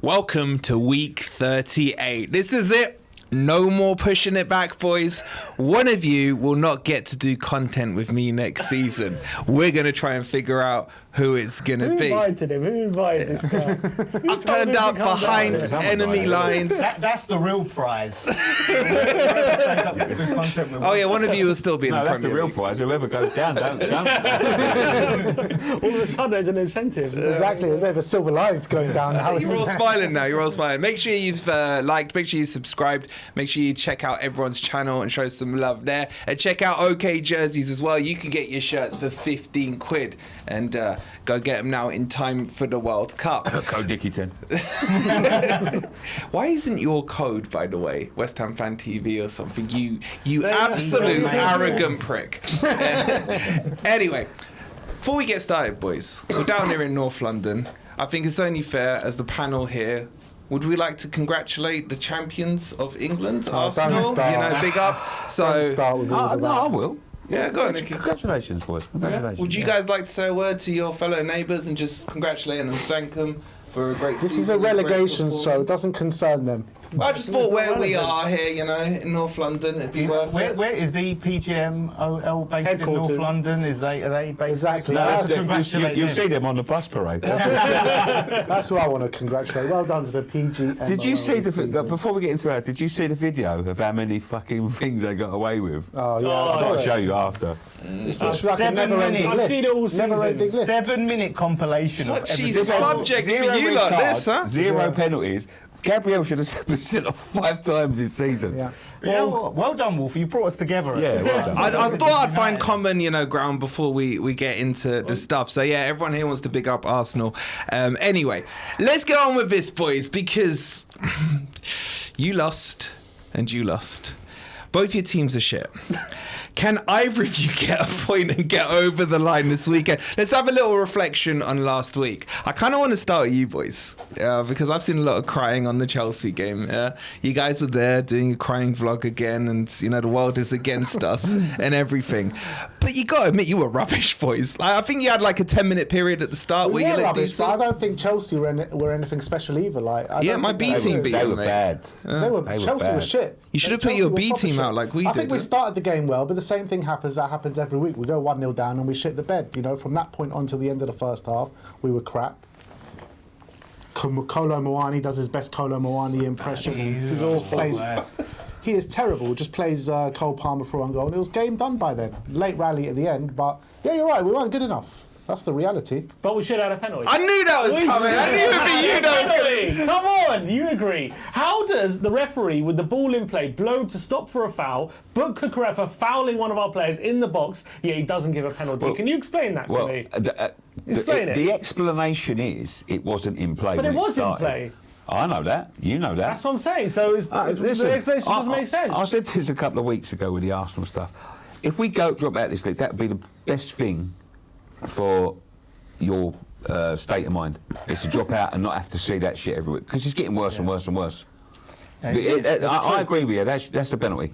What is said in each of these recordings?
Welcome to week 38. This is it. No more pushing it back, boys. One of you will not get to do content with me next season. We're going to try and figure out who it's going to be. Who invited him? Who invited this guy? I've turned up behind enemy lines. That's the real prize. Oh, yeah, one of you will still be in the Premier League. That's the real prize. Whoever goes down, don't. All of a sudden, there's an incentive. Exactly. There's a bit of a silver lining going down now. You're all smiling now. You're all smiling. Make sure you've liked. Make sure you subscribed. Make sure you check out everyone's channel and show some love there. And check out OK Jerseys as well. You can get your shirts for 15 quid. And go get them now in time for the World Cup. Code Dickyton. Why isn't your code, by the way, West Ham Fan TV or something? You absolute arrogant prick. Anyway, before we get started, boys, we're down here in North London. I think it's only fair, as the panel here, would we like to congratulate the champions of England, Arsenal? You know, big up. So, don't start with all of that. I will. Yeah, go on. Congratulations, boys. Congratulations. Would you guys like to say a word to your fellow neighbours and just congratulate them and thank them for a great season? This is a relegation show. It doesn't concern them. I just thought where we are here, you know, in North London, it'd be worth it. Where is the PGMOL based in North London? Are they based? Exactly. You'll see them on the bus parade. That's who I want to congratulate. Well done to the PGMOL. Did you see before we get into that, did you see the video of how many fucking things they got away with? Oh, yeah. I'll show you after. It's like a never-ending I've seen it all season. 7-minute compilation of She's everything. subject for you like this, huh? Zero penalties. Gabriel should have been sent off 5 times this season. Yeah. Well done, Wolfie. You brought us together. Yeah, well done. I thought I'd find common, ground before we get into the stuff. So yeah, everyone here wants to big up Arsenal. Anyway, let's get on with this, boys, because you lost and you lost. Both your teams are shit. Can either of you get a point and get over the line this weekend? Let's have a little reflection on last week. I kind of want to start with you boys, because I've seen a lot of crying on the Chelsea game. You guys were there doing a crying vlog again, and the world is against us and everything. But you got to admit, you were rubbish, boys. I think you had like a 10-minute period at the start where you looked rubbish, decent. but I don't think Chelsea were anything special either. My B team beat They them, were mate. bad. Chelsea was shit. You should have put your B team out like we did. I think we started the game well, but the same thing happens every week. We go 1-0 down and we shit the bed. From that point on till the end of the first half, we were crap. Kolo Muani does his best Kolo Muani impression. He is terrible. Just plays Cole Palmer for one goal, and it was game done by then. Late rally at the end, but yeah, you're right. We weren't good enough. That's the reality. But we should have had a penalty. I knew that was coming. I knew it would be you that was coming. Come on, you agree. How does the referee, with the ball in play, blow to stop for a foul, book Kukureya for fouling one of our players in the box, yet he doesn't give a penalty? Well, Can you explain that to me? Explain it. The explanation is it wasn't in play. But when it was started. in play. I know that. You know that. That's what I'm saying. So the explanation doesn't make sense. I said this a couple of weeks ago with the Arsenal stuff. If we drop out this league, that would be the best thing for your state of mind. Is to drop out and not have to see that shit every week, because it's getting worse and worse and worse. I agree with you. That's the penalty.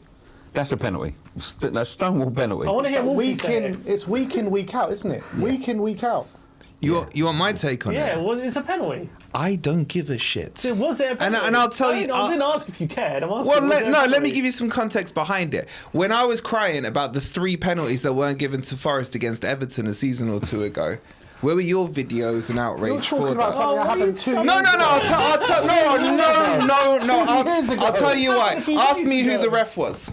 That's the penalty. Stonewall penalty. I want to hear Wolfie say it. It's week in, week out, isn't it? Yeah. Week in, week out. You want my take on it? Yeah, well, it's a penalty. I don't give a shit. So was it a penalty? And I'll tell you. I didn't ask if you cared. I'm asking. Let me give you some context behind it. When I was crying about the 3 penalties that weren't given to Forest against Everton a season or 2 ago, where were your videos and outrage for that? Something that happened 2 years No. ago. I'll tell you why. Ask me who the ref was.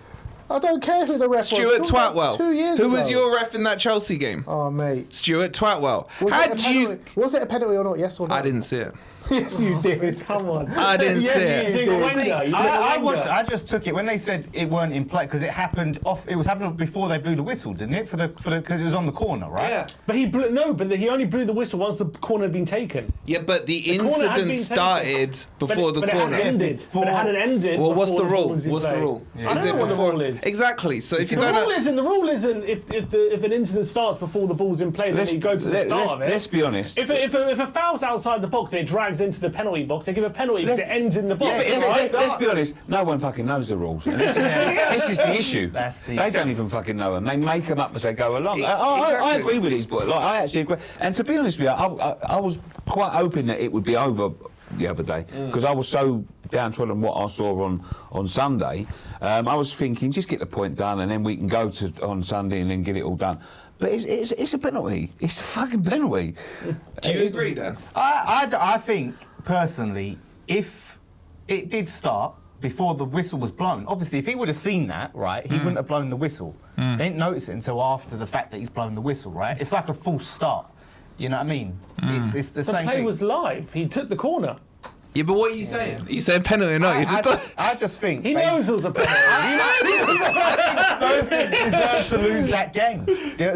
I don't care who the ref was. Stuart Twatwell. 2 years Who ago. was your ref in that Chelsea game? Oh, mate. Stuart Twatwell. Was it a penalty or not? Yes or no? I didn't see it. Yes, you did. Come on. I didn't see it. I just took it when they said it weren't in play because it happened off. It was happening before they blew the whistle, didn't it? Because it was on the corner, right? Yeah. But he only blew the whistle once the corner had been taken. Yeah, but the incident started before the corner. But it hadn't ended. Well, what's the rule? What's the rule? Yeah. I don't know what the rule is. Exactly. So if you don't the rule isn't if an incident starts before the ball's in play, then you go to the start of it. Let's be honest. If a foul's outside the box, it drags into the penalty box. They give a penalty because it ends in the box. Let's be honest. No one fucking knows the rules. And this is the issue. They don't even fucking know them. They make them up as they go along. I agree with these boys. I actually agree. And to be honest with you, I was quite hoping that it would be over the other day because I was so downtrodden what I saw on Sunday. I was thinking, just get the point done, and then we can go to on Sunday and then get it all done. But it's a penalty. It's a fucking penalty. Do you agree, Dan? I think personally, if it did start before the whistle was blown, obviously if he would have seen that, right, he wouldn't have blown the whistle. They didn't notice it until after the fact that he's blown the whistle, right? It's like a false start. You know what I mean? It's the same play thing. was live. He took the corner. Yeah, but what are you saying? Are you saying penalty or not? I just think He knows it was a penalty. Spurs didn't deserve to lose that game.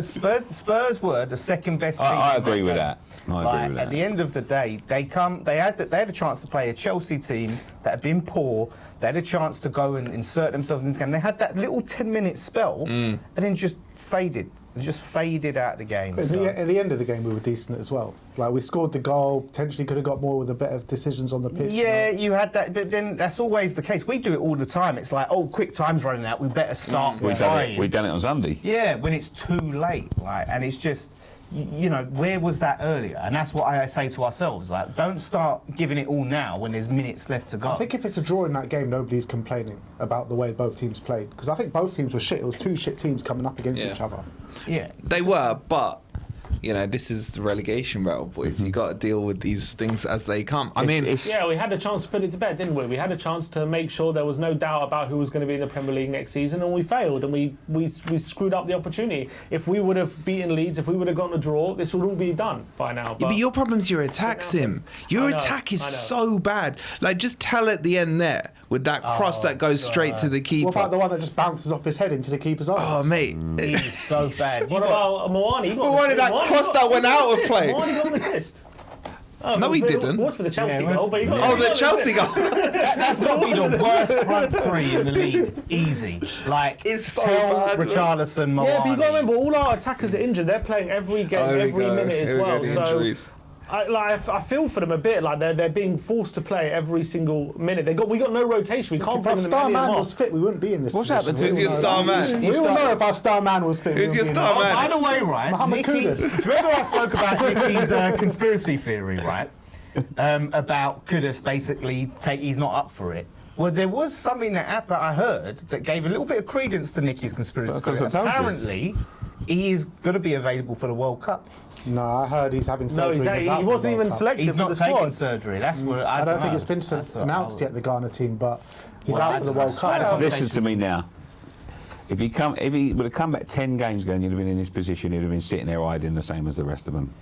Spurs were the second best team. I in agree with game. that. I agree with At that. the end of the day, they had a chance to play a Chelsea team that had been poor. They had a chance to go and insert themselves in this game. They had that little 10-minute spell and then just faded. Just faded out of the game. But at the end of the game, we were decent as well. Like, we scored the goal, potentially could have got more with the better decisions on the pitch. Yeah, you had that, but then that's always the case. We do it all the time. It's like, oh, quick time's running out. We better start. We done it on Sunday. Yeah, when it's too late, like, and it's just, you know, where was that earlier? And that's what I say to ourselves, like, don't start giving it all now when there's minutes left to go. I think if it's a draw in that game, nobody's complaining about the way both teams played. Because I think both teams were shit. It was two shit teams coming up against each other. Yeah, They were, but you know, this is the relegation battle, boys. You got to deal with these things as they come. I mean, Yeah, we had a chance to put it to bed, didn't we? We had a chance to make sure there was no doubt about who was going to be in the Premier League next season, and we failed, and we screwed up the opportunity. If we would have beaten Leeds, if we would have gotten a draw, this would all be done by now. yeah, but your problem's your attack, Sim. Your attack is so bad. Like, just tell at the end there with that cross that goes straight to the keeper. What about the one that just bounces off his head into the keeper's arms? Oh, mate. he's so bad. What about Moani? Moani, that cross that went out of play. Moani got an assist. No, he didn't. It was for the Chelsea Yeah, it was- goal, but he got Oh, he the got an Chelsea assist. goal. That's got to be the worst front three in the league. Easy. Like, It's so tell bad, look. Richarlison, Moani. Yeah, but you got to remember, all our attackers are injured. They're playing every game, Here we every go. minute as Here we go, well. the So injuries. I feel for them a bit. Like they're being forced to play every single minute. We got no rotation. We can't If bring our them star any man of them was off. fit, we wouldn't be in this What's position. happened to We Who's all your know star that. man? We all know if our star man was fit. we Who's your wouldn't be in star this. man? By the way, right, Mohamed Nicky's, Kudus. do you remember I spoke about Nicky's conspiracy theory, right? About Kudus basically he's not up for it. Well, there was something that I heard that gave a little bit of credence to Nicky's conspiracy theory. Because I told you. Apparently, he is going to be available for the World Cup. No, I heard he's having No, surgery. and he out for the wasn't even World Cup. selected He's for not the taking squad. surgery. That's what I don't think know. it's been That's what announced yet, the Ghana team, but he's Well, out for the World I don't know. Cup. Listen to me now. If he would have come back 10 games ago and you'd have been in this position, he'd have been sitting there hiding the same as the rest of them.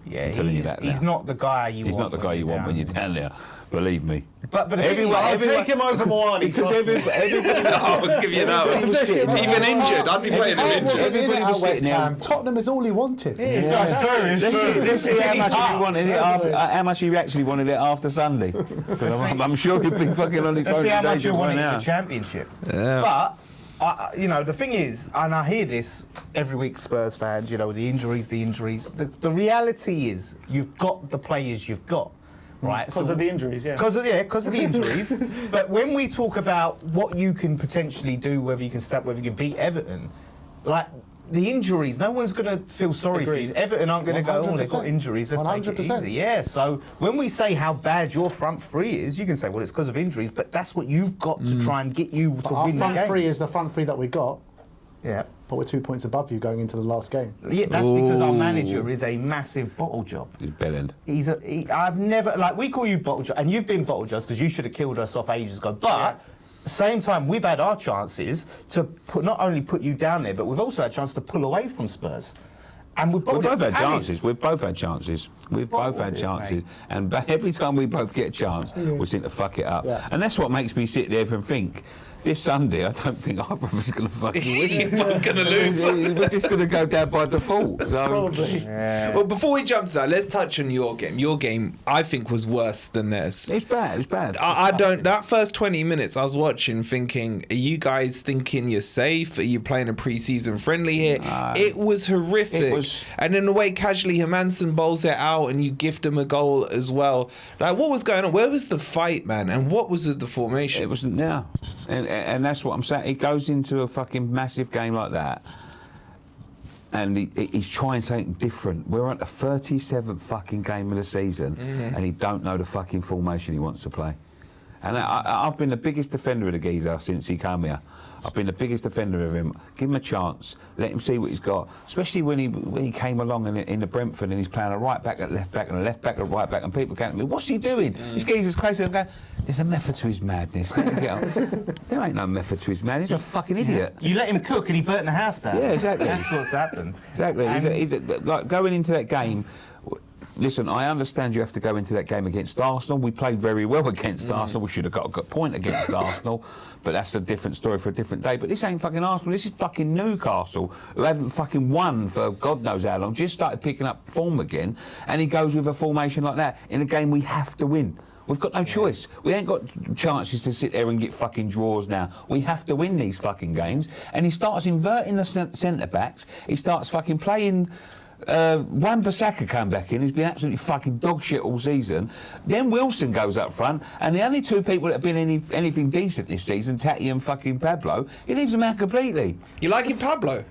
Yeah, I'm telling you that he's now. not the guy He's not the guy you want when you're down there. Believe me. But I'll take him over Moani. Because everybody I'll give you that everybody was one. sitting there. Even injured, I'd be playing him He injured. wasn't in it Everybody at was West sitting there. Ham. Tottenham is all he wanted. Let's see how much he wanted it after. How much he actually wanted it after Sunday. 'Cause I'm sure he'd be fucking on his Let's phone see how much days you right want in now. the championship. Yeah. But you know, the thing is, and I hear this every week, Spurs fans. You know, the injuries. The reality is, you've got the players you've got, right? Because of the injuries, yeah. Because of the injuries. But when we talk about what you can potentially do, whether you can stop, whether you can beat Everton, like the injuries, no one's going to feel sorry for you. Everton aren't going to go, oh, they've got 100%. injuries, let's take it 100%. easy. Yeah, so when we say how bad your front three is, you can say, well, it's because of injuries, but that's what you've got to try and get you to Our win the front games. three is the front three that we got, Yeah. but we're 2 points above you going into the last game. Yeah, that's because our manager is a massive bottle job. He's bellend. I've never, like, we call you bottle job, and you've been bottle jobs because you should have killed us off ages ago. But at the same time, we've had our chances to not only put you down there, but we've also had a chance to pull away from Spurs. And we've We've both had Palace. chances. We've both had chances. We've both had chances. And every time we both get a chance, we seem to fuck it up. Yeah. And that's what makes me sit there and think, this Sunday, I don't think either of us are going to fucking win. You're both going to lose. We're just going to go down by default. So, Probably. Well, before we jump to that, let's touch on your game. Your game, I think, was worse than theirs. it's bad. It's bad. I don't. That first 20 minutes, I was watching, thinking, are you guys thinking you're safe? Are you playing a pre-season friendly here? It was horrific. It was- And in the way casually Hermansen bowls it out, and you gift him a goal as well. Like, what was going on? Where was the fight, man? And what was with the formation? It wasn't now. And that's what I'm saying. It goes into a fucking massive game like that. and he's trying something different. We're on the 37th fucking game of the season, and he don't know the fucking formation he wants to play. And I've been the biggest defender of the geezer since he came here. I've been the biggest defender of him. Give him a chance. Let him see what he's got. Especially when he came along in the Brentford and he's playing a right back at left back and a left back at right back, and people can't me, what's he doing? This geezer's crazy. I'm going, there's a method to his madness. Let him get on. There ain't no method to his madness. He's a fucking idiot. You let him cook and he burnt the house down. Yeah, exactly. That's what's happened. Exactly. Like going into that game. Listen, I understand you have to go into that game against Arsenal. We played very well against Arsenal. We should have got a good point against Arsenal, but that's a different story for a different day. But this ain't fucking Arsenal. This is fucking Newcastle, who haven't fucking won for God knows how long. Just started picking up form again, and he goes with a formation like that in a game we have to win. We've got no choice. We ain't got chances to sit there and get fucking draws now. We have to win these fucking games. And he starts inverting the centre backs. He starts fucking playing. Wan-Bissaka came back in, he's been absolutely fucking dog shit all season. Then Wilson goes up front, and the only two people that have been anything decent this season, Tatty and fucking Pablo, he leaves them out completely. You like it, Pablo?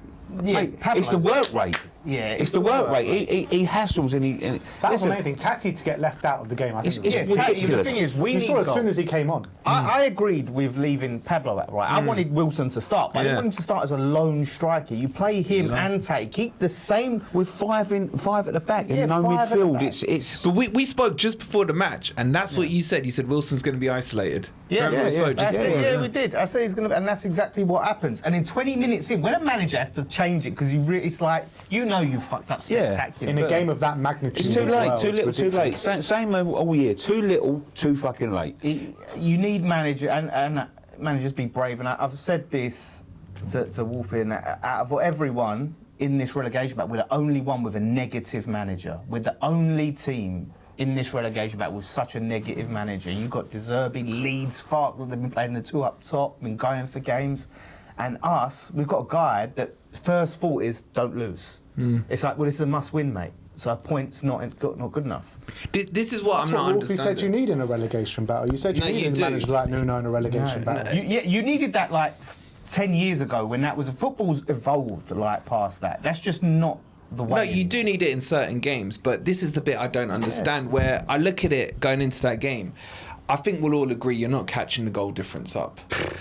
Yeah, Mate, it's the work rate. Yeah, it's the work rate. He hassles and he. That was the main thing. Tatty to get left out of the game. I think It's ridiculous. The thing is, we you need saw as goals. soon as he came on. I agreed with leaving Pablo out, right? I wanted Wilson to start, but I didn't want him to start as a lone striker. You play him and Tatty, keep the same. With five at the back and no 5 at the midfield. back. It's. So we spoke just before the match, and that's what you said. You said Wilson's going to be isolated. Remember we spoke just before? Yeah, we did. I said he's going to, and that's exactly what happens. And in 20 minutes in, when a manager has to change it, because it's like, you know you've fucked up spectacularly. In a game of that magnitude. It's too as late, well, too it's little, too ridiculous. late. Same all year. Too little, too fucking late. You need manager and managers be brave. And I've said this to Wolfie, and out of everyone in this relegation battle, we're the only one with a negative manager. We're the only team in this relegation battle with such a negative manager. You've got De Zerbi, Leeds, Fark, they've been playing the two up top, been going for games. And us, we've got a guy that first thought is don't lose. It's like, well, this is a must-win, mate. So a point's not good enough. This is what That's I'm not what Wolfie understanding. said you need in a relegation battle. You said you needed a manager like Nuno in a relegation battle. You needed that like 10 years ago when that was football's evolved like past that. That's just not the way. No, you do need it in certain games, but this is the bit I don't understand. Where I look at it going into that game, I think we'll all agree you're not catching the goal difference up.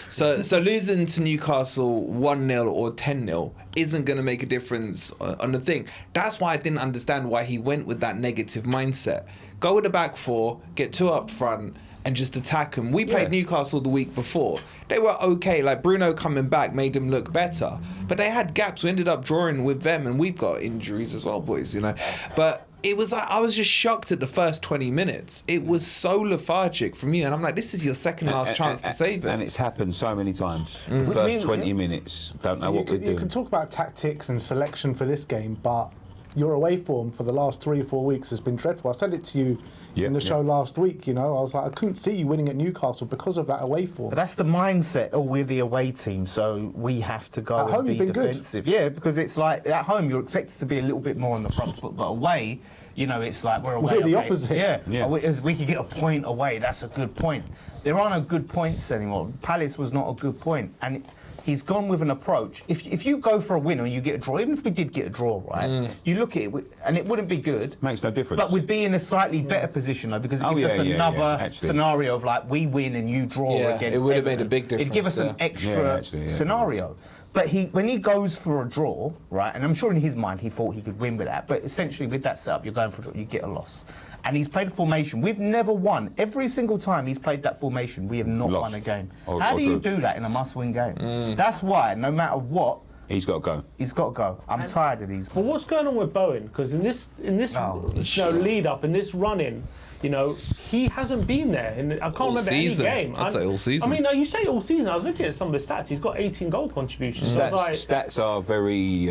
So losing to Newcastle 1-0 or 10-0 isn't going to make a difference on the thing. That's why I didn't understand why he went with that negative mindset. Go with the back four, get two up front, and just attack them. We played Newcastle the week before. They were okay. Like Bruno coming back made them look better, but they had gaps. We ended up drawing with them, and we've got injuries as well, boys. You know, but. It was like, I was just shocked at the first 20 minutes. It was so lethargic from you, and I'm like, this is your second last chance to save it. And it's happened so many times. The first 20 minutes, don't know what we're doing. You can talk about tactics and selection for this game, but your away form for the last 3 or 4 weeks has been dreadful. I said it to you in the show last week, you know. I was like, I couldn't see you winning at Newcastle because of that away form. But that's the mindset. Oh, we're the away team, so we have to go At home, and be you've been defensive. Good. Yeah, because it's like at home you're expected to be a little bit more on the front foot, but away, you know, it's like we're away. We're the opposite. Yeah. We could get a point away. That's a good point. There are no good points anymore. Palace was not a good point, and he's gone with an approach. If you go for a win and you get a draw, even if we did get a draw, right? You look at it, and it wouldn't be good. Makes no difference. But we'd be in a slightly better position though, because it gives us another scenario of like we win and you draw against. It would have Everton. made a big difference. It'd give us an extra scenario. But when he goes for a draw, right, and I'm sure in his mind he thought he could win with that, but essentially with that setup, you're going for a draw, you get a loss. And he's played a formation. We've never won. Every single time he's played that formation, we have not won a game. How do you do that in a must-win game? That's why, no matter what, he's got to go. He's got to go. I'm tired of these. But what's going on with Bowen? Because in this lead up, in this run-in, you know, he hasn't been there. I can't remember season. any game. I'd say all season. I mean, you say all season. I was looking at some of the stats. He's got 18 goal contributions. Stats are very.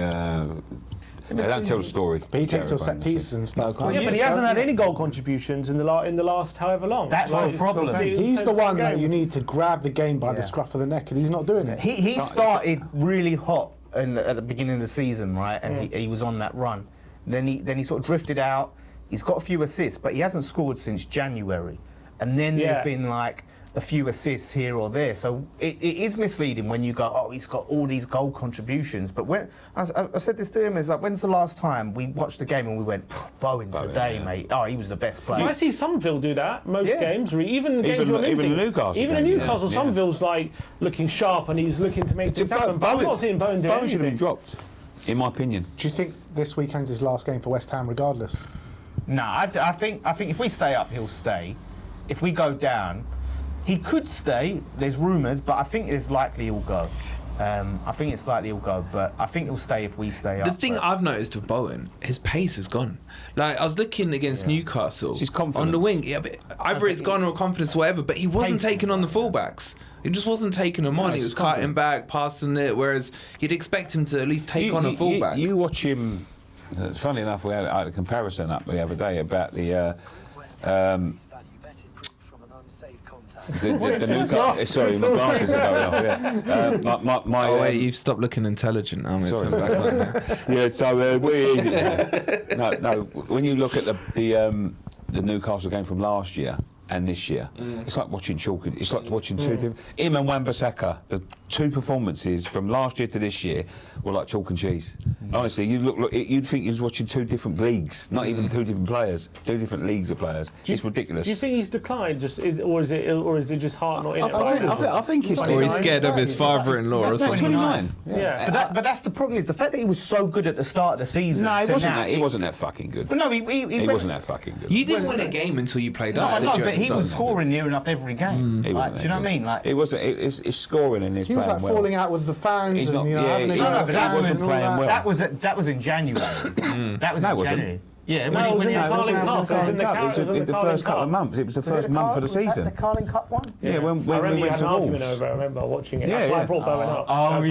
They don't tell the story. But he takes your set pieces and stuff. Yeah, but he hasn't had any goal contributions in the last however long. That's the problem. He's the one that you need to grab the game by the scruff of the neck, and he's not doing it. He started really hot at the beginning of the season, right? And he was on that run. Then he sort of drifted out. He's got a few assists, but he hasn't scored since January. And then there's been like a few assists here or there. So it is misleading when you go, oh, he's got all these goal contributions. But when I said this to him, is like, when's the last time we watched a game and we went, Bowen today, mate? Oh, he was the best player. I see Somerville do that most games. Even games you're losing. Even Newcastle. Even in Newcastle, Somerville's like looking sharp and he's looking to make things happen. But I'm not seeing Bowen do Bowen should have been anything. dropped, in my opinion. Do you think this weekend's his last game for West Ham, regardless? No, I think if we stay up, he'll stay. If we go down, he could stay. There's rumours, but I think it's likely he'll go. I think it's likely he'll go, but I think he'll stay if we stay up. The thing I've noticed of Bowen, his pace is gone. Like I was looking against Newcastle His confidence. on the wing. Yeah, but either it's gone or confidence or whatever. But he wasn't taking on the fullbacks. He just wasn't taking them on. He was cutting back, passing it. Whereas you'd expect him to at least take on a fullback. You watch him. Funny enough, we had a comparison up the other day about the Newcastle. Sorry, my glasses are going off. Yeah. Oh wait, you've stopped looking intelligent. I'm Sorry. back on now. Yeah. So where is it? No. When you look at the Newcastle game from last year and this year, it's like watching chalk. It's like watching two different. Him and Wan-Bissaka, the two performances from last year to this year were like chalk and cheese. Honestly, you'd think you was watching two different leagues, not even two different players, two different leagues of players. It's ridiculous. Do you think he's declined, or is it just heart not in it? I think he's. Or he's scared of his father-in-law or That's something. 29. Yeah. But that's the problem, is the fact that he was so good at the start of the season. No, he so wasn't. now He wasn't that fucking good. But no, he wasn't that fucking good. You didn't win a game until you played us, No, did no, you? but at the he was start? scoring near enough every game. He Like, wasn't do you know what I mean? Like, it wasn't. It's scoring and he's He was playing like well. falling out with the fans He's and not- having a he's go not- at but the that fans wasn't and all playing that. well. that was in January. That was No, it in wasn't. January. Yeah, No, it was in the no, Carling it was Cup. It was in the Carling Car- Cup. it was in the Carling first couple of Cup. months. It was the first month of the Was that season. the Carling Cup one? Yeah, when I we remember you went had to an argument Wolves. over it. I remember watching it. Yeah, That's why I yeah. brought Bowen up. Oh,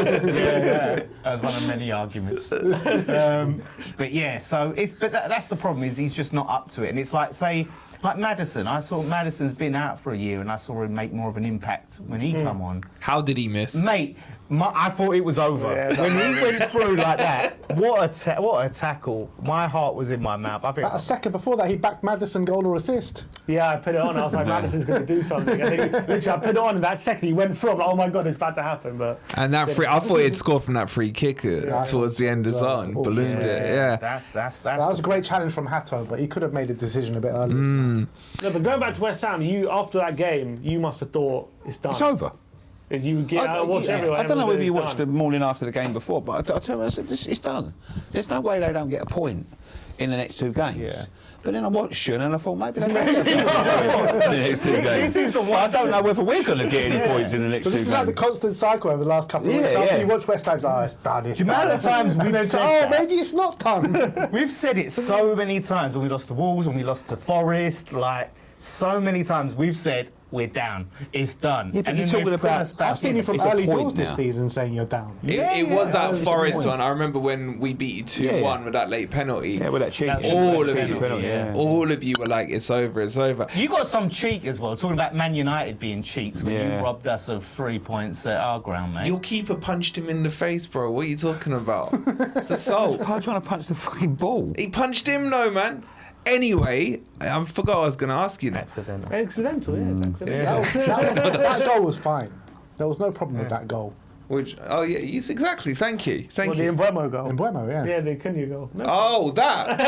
that was one of many arguments. But yeah, so that's the problem, is he's just not up to it. And it's like, say, like Maddison. I saw Maddison's been out for a year, and I saw him make more of an impact when he come on. How did he miss? Mate, I thought it was over. Yeah, when he went through like that, what a tackle. My heart was in my mouth. I think. About a second before that, he backed Maddison goal or assist. Yeah, I put it on. I was like, Madison's going to do something. And then literally, I put it on, and that second he went through. I'm like, oh my god, it's about to happen. But And that free, I thought he'd score from that free kick towards the end of That was zone, awful. ballooned it. Yeah. That's That was a great challenge from Hatto, but he could have made a decision a bit earlier. no, but going back to West Ham, you after that game, you must have thought it's done. It's over. You get out, watch everywhere. I don't know everyone whether you says watched it's the morning after the game before, but I tell you, it's done. There's no way they don't get a point in the next two games. Yeah. But then I watched it and I thought maybe they might get a point in the next two games. This is the one. I don't know whether we're going to get any points in the next But two this games. is like the constant cycle over the last couple of weeks. Yeah, After yeah. you watch West Ham, it's like, oh, it's done, it's The amount done. of times And we've then, said oh, that. maybe it's not done. We've said it so many times when we lost to Wolves, when we lost to Forest, like so many times we've said we're down, it's done. Yeah, but And you're then talking they put about- us back I've seen in. you from It's a early point doors this now. season saying you're down. It was that was a Forest point. one. I remember when we beat you 2-1 Yeah. with that late penalty. Yeah, with that cheeky. All of cheeky you, penalty, yeah. all of you were like, "It's over, it's over." You got some cheek as well, talking about Man United being cheats when Yeah. you robbed us of 3 points at our ground, mate. Your keeper punched him in the face, bro. What are you talking about? It's assault. I'm trying to punch the fucking ball. He punched him, no man. Anyway, I forgot what I was going to ask you now. Accidental. Accidental, yeah. It's accidental. That goal was fine. There was no problem with that goal. Which, oh yeah, yes, exactly. Thank you, thank Well, the you. Embuemo goal. Embuemo, yeah. Yeah, the Cunha goal. No. Oh, that.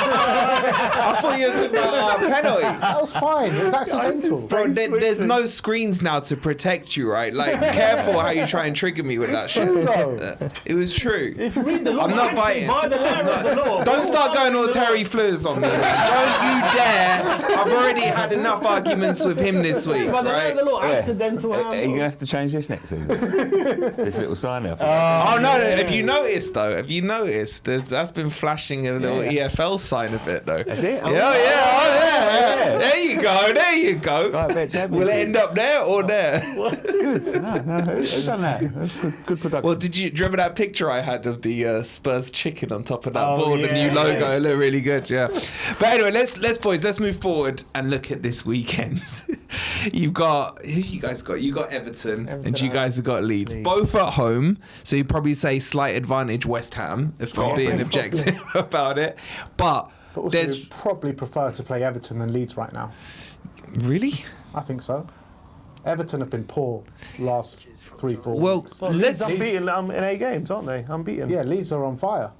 I thought you were about penalty. That was fine. It was accidental. Bro, there's no screens now to protect you, right? Like, careful how you try and trigger me with that It's shit. true, though. It was true. If you read the law, I'm not actually, biting. by the letter of the law. Don't start going all the law. Terry Fleurs on me. Don't you dare. I've already had enough arguments with him this week, By the letter right? of the law, Yeah. accidental Are you going to handball. have to change this next season? This little sign there. Oh no! Have you noticed though? Have you noticed? That's been flashing a little EFL sign a bit though. That's it? Yeah. There you go. There you go. Sky Bet Championship. Will it end up there or there? It's good. No, who's done that? That's good production. Well, do you remember that picture I had of the Spurs chicken on top of that Oh, ball? The yeah, new logo, it looked really good. Yeah. But anyway, let's move forward and look at this weekend. You've got who you guys got? You got Everton and you guys have got Leeds. Both at home, so you probably say slight advantage West Ham if I'm being objective about it. But But also, you'd probably prefer to play Everton than Leeds right now. Really? I think so. Everton have been poor last 3-4 Well, weeks. let's. Unbeaten in 8 games, aren't they? Unbeaten. Yeah, Leeds are on fire.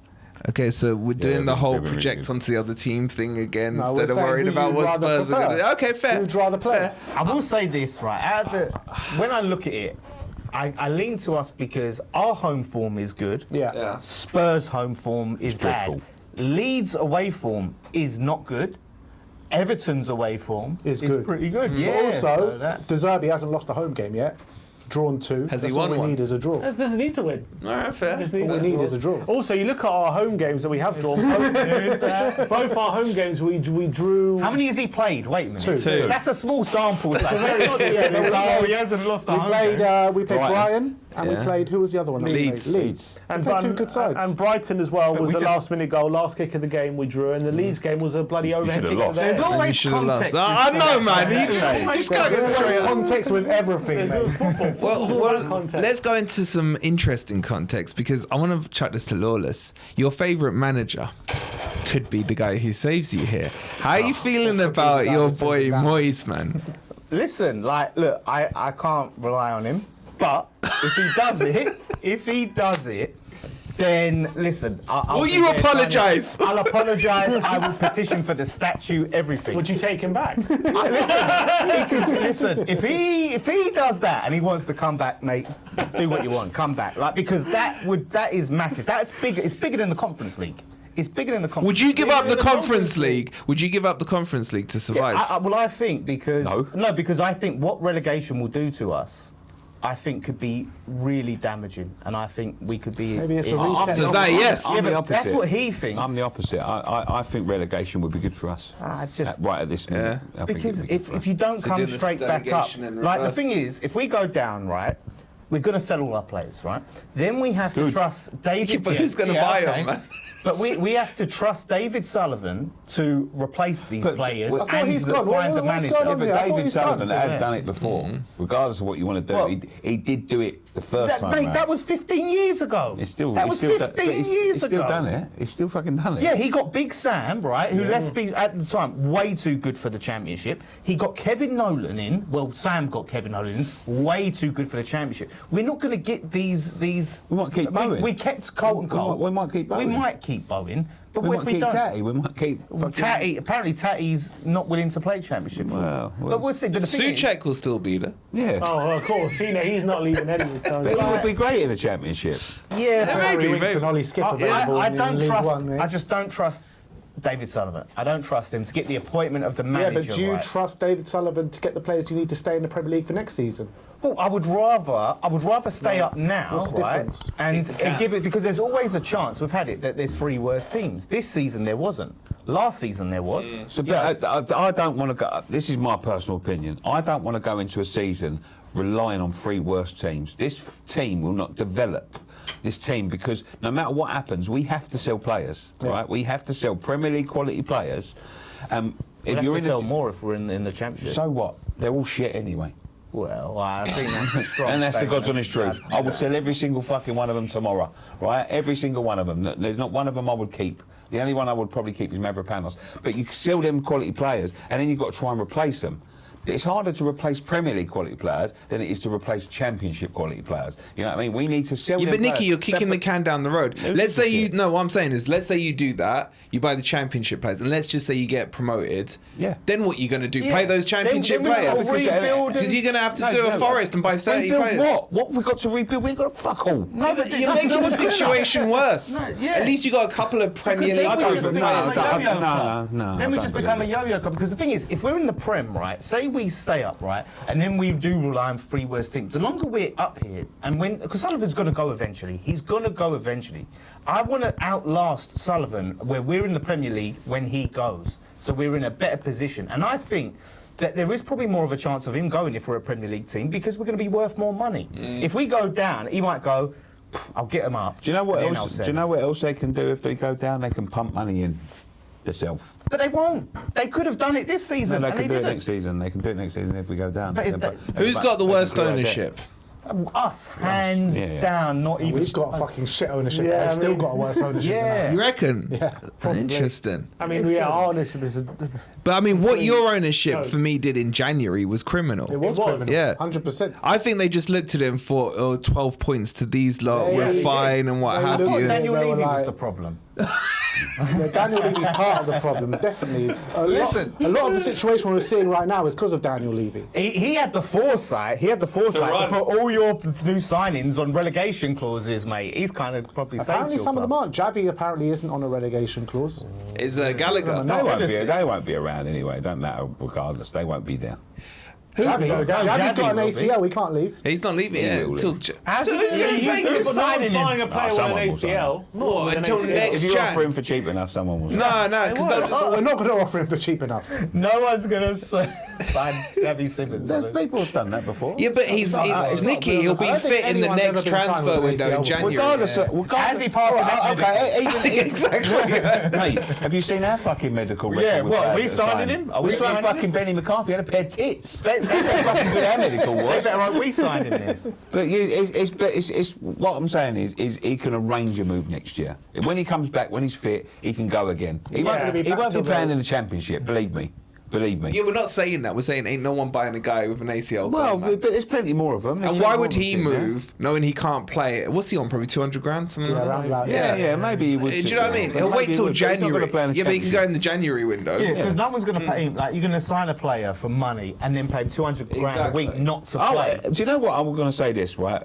Okay, so we're doing the we're whole really project good. onto the other team thing again No, we're instead of saying worried who about you'd what rather Spurs are going to do. prefer. Okay, fair. Who'd rather play? I will say this, right? When I look at it, I lean to us because our home form is good. Yeah. Spurs' home form is dreadful. bad. Leeds' away form is not good. Everton's away form Is good. pretty good. But Yeah. also, so that- De Zerbi hasn't lost a home game yet. Drawn 2. Has he That's won all we one? need is a draw. It doesn't need to win. All right, fair. All we need is a draw. Also, you look at our home games that we have drawn. Both our home games we drew. How many has he played? Wait a minute. Two. That's a small sample. That's not- yeah, no, oh, he hasn't lost a We home played, game. we played Brighton and we Yeah. played, who was the other one? that we Leeds. played? Leeds. And We played two good sides. And Brighton as well was we a just- last-minute goal, last kick of the game we drew, and the Leeds game was a bloody overhead should kick. have to the lost. There's head. always You should have lost. context. I know, man. You just gotta get There's straight on. context with everything, There's mate. football. Well, Football's all about context. let's go into some interesting context because I want to chuck this to Lawless. Your favourite manager could be the guy who saves you here. How are you feeling about your boy Moyes, man? Listen, look, I can't rely on him, but if he does it, then listen. I'll Will be you there apologise? I'll apologise. I will petition for the statue. Everything. Would you take him back? Listen, if he does that and he wants to come back, mate, do what you want. Come back, because that is massive. That's bigger. It's bigger than the Conference League. It's bigger than the Conference. Would you give up the Bigger than Conference League? Would you give up the Conference League to survive? Well, I think because No. because I think what relegation will do to us, I think could be really damaging, and I think we could be. Maybe it's the in- reset. So that, yes. Yeah, I'm the but opposite. that's what he thinks. I'm the opposite. I think relegation would be good for us. I just Right at this minute. I think it'd because be good if, for us. if you don't So come do the straight back up, relegation in like the reverse. thing is, if we go down, right, we're going to sell all our players, right? Then we have to Good. trust David. But who's gonna buy 'em, man? But we have to trust David Sullivan to replace these But- players I thought and he's to gone. find the What's manager. going Yeah, on but here? I thought David he's Sullivan done. has done it before. Regardless of what you want to do, Well- he did do it the first time Mate, round. that was 15 years ago. It's still, that he's was still 15 he's years still ago. done it. He's still fucking done it. Yeah, he got Big Sam, right, who, let's be, at the time, way too good for the Championship. He got Kevin Nolan in. Well, Sam got Kevin Nolan in. Way too good for the Championship. We're not going to get these... We might keep Bowen. We kept Colton Cole. We might keep Bowen. We might keep Bowen. But we what might if we keep don't? Tatty. We might keep fucking- Tatty, apparently Tatty's not willing to play Championship football. Well. But we'll see. But the thing is, Suchek will still be there. Yeah. Oh, well, of course. He's not leaving anyway. So But he would be great in the championship. yeah, but Harry Winks maybe. and Ollie Skip I available in don't League trust. One, mate. I just don't trust David Sullivan. I don't trust him to get the appointment of the Yeah, manager. but do you right. trust David Sullivan to get the players you need to stay in the Premier League for next season? Well, I would rather stay up now, What's the right? difference? And give it, because there's always a chance. We've had it that there's 3 worse teams. This season there wasn't. Last season there was. So, but I don't want to go. This is my personal opinion. I don't want to go into a season relying on 3 worse teams. This team will not develop. This team, because no matter what happens, we have to sell players, right? We have to sell Premier League quality players. We'd If have you're to in sell the, more if we're in the Championship. so what? They're all shit anyway. Well, I think that's a strong And that's the statement. God's honest truth. I would sell every single fucking one of them tomorrow, right? Every single one of them. There's not one of them I would keep. The only one I would probably keep is Mavropanos. But you sell them quality players, and then you've got to try and replace them. It's harder to replace Premier League quality players than it is to replace Championship quality players. You know what I mean? We need to sell Yeah, them but Nicky, players. you're kicking the can down the road. Let's say you... No, what I'm saying is, let's say you do that, you buy the Championship players, and let's just say you get promoted. Yeah. Then what are you going to do? Yeah. Play those Championship Then we've got players? to rebuild Because you're going to have to No, do a no. Forest and buy 30 Rebuild players. what? What we've got to rebuild? We've got to fuck all. No, but you're making the situation worse. No, yeah. At least you got a couple of Premier League Then we players. just become a yo-yo club. no, Then we I just don't become a believe yo-yo club. Because the thing is, if we're in the Prem, right, say we stay up, right, and then we do rely on 3 worst teams, the longer we're up here, and because Sullivan's going to go eventually, he's going to go eventually. I want to outlast Sullivan where we're in the Premier League when he goes. So we're in a better position. And I think that there is probably more of a chance of him going if we're a Premier League team, because we're going to be worth more money. If we go down, he might go, I'll get him up. Do you know what and then I'll else? sell Do you him. know what else they can do if they go down? They can pump money in themselves. But they won't. They could have done it this No, season. they and can do it didn't. next season. They can do it next season if we go down. But if They- they- Who's got the they can worst clear our debt. ownership? Us, hands down, not even. We've got a fucking shit ownership. Yeah, They've still got a worse ownership than Yeah. us. You reckon? Yeah. Interesting. I mean, yeah, our ownership is. But I mean, what your ownership for me did in January was criminal. It was criminal. Yeah. 100%. I think they just looked at it and thought, oh, 12 points to these lot, Yeah, we're yeah, fine and what They have looked you. at Daniel They were Levy was like- the problem. Yeah, Daniel Levy's part of the problem, definitely. A lot of the situation we're seeing right now is because of Daniel Levy. He had the foresight. He had the foresight to put all your new signings on relegation clauses, mate. He's kind of probably saved Apparently, your some of them club. aren't. Javi apparently isn't on a relegation clause. Is Gallagher? No, They won't be around anyway. It don't matter regardless. They won't be there. Javi's got an Javi will be. ACL. He can't leave. He's not leaving He yet. will Till leave. so How's who's he- going to you take could him? put signing him. Buying a player with an someone will sign ACL. What, Not with an until ACL. next If you Jan? offer him for cheap enough, someone will. No, because But we're not going to offer him for cheap enough. No one's gonna sign Javi Simmons. on it. People have done that before. yeah, but he's Nicky. He'll be I don't think fit in the anyone's ever next been signed transfer with an window in ACL. January. Regardless, Has he passed that medical? Okay, Exactly. Mate, have you seen our fucking medical record? Yeah, with what, that we at the signing time? him? Are We we signed signing fucking him? Benny McCarthy. He had a pair of tits. They Fucking good our medical was. better hope we sign him there. But it's what I'm saying is he can arrange a move next year. When he comes back, when he's fit, he can go again. He won't, gonna be he back won't be till playing the- in the championship. Believe me. Yeah, we're not saying that. We're saying ain't no one buying a guy with an ACL. Well, man. but there's plenty more of them. And why would he move knowing he can't play? What's he on? Probably 200 grand, something Yeah, like around that. about, Yeah, maybe he would. Do you know what I mean? He'll wait till January. Yeah, but he can go in the January window. Yeah, because no one's going to pay him. Like, you're going to sign a player for money and then pay him 200 grand a week Exactly. not to Oh, play. do you know what? I'm going to say this, right?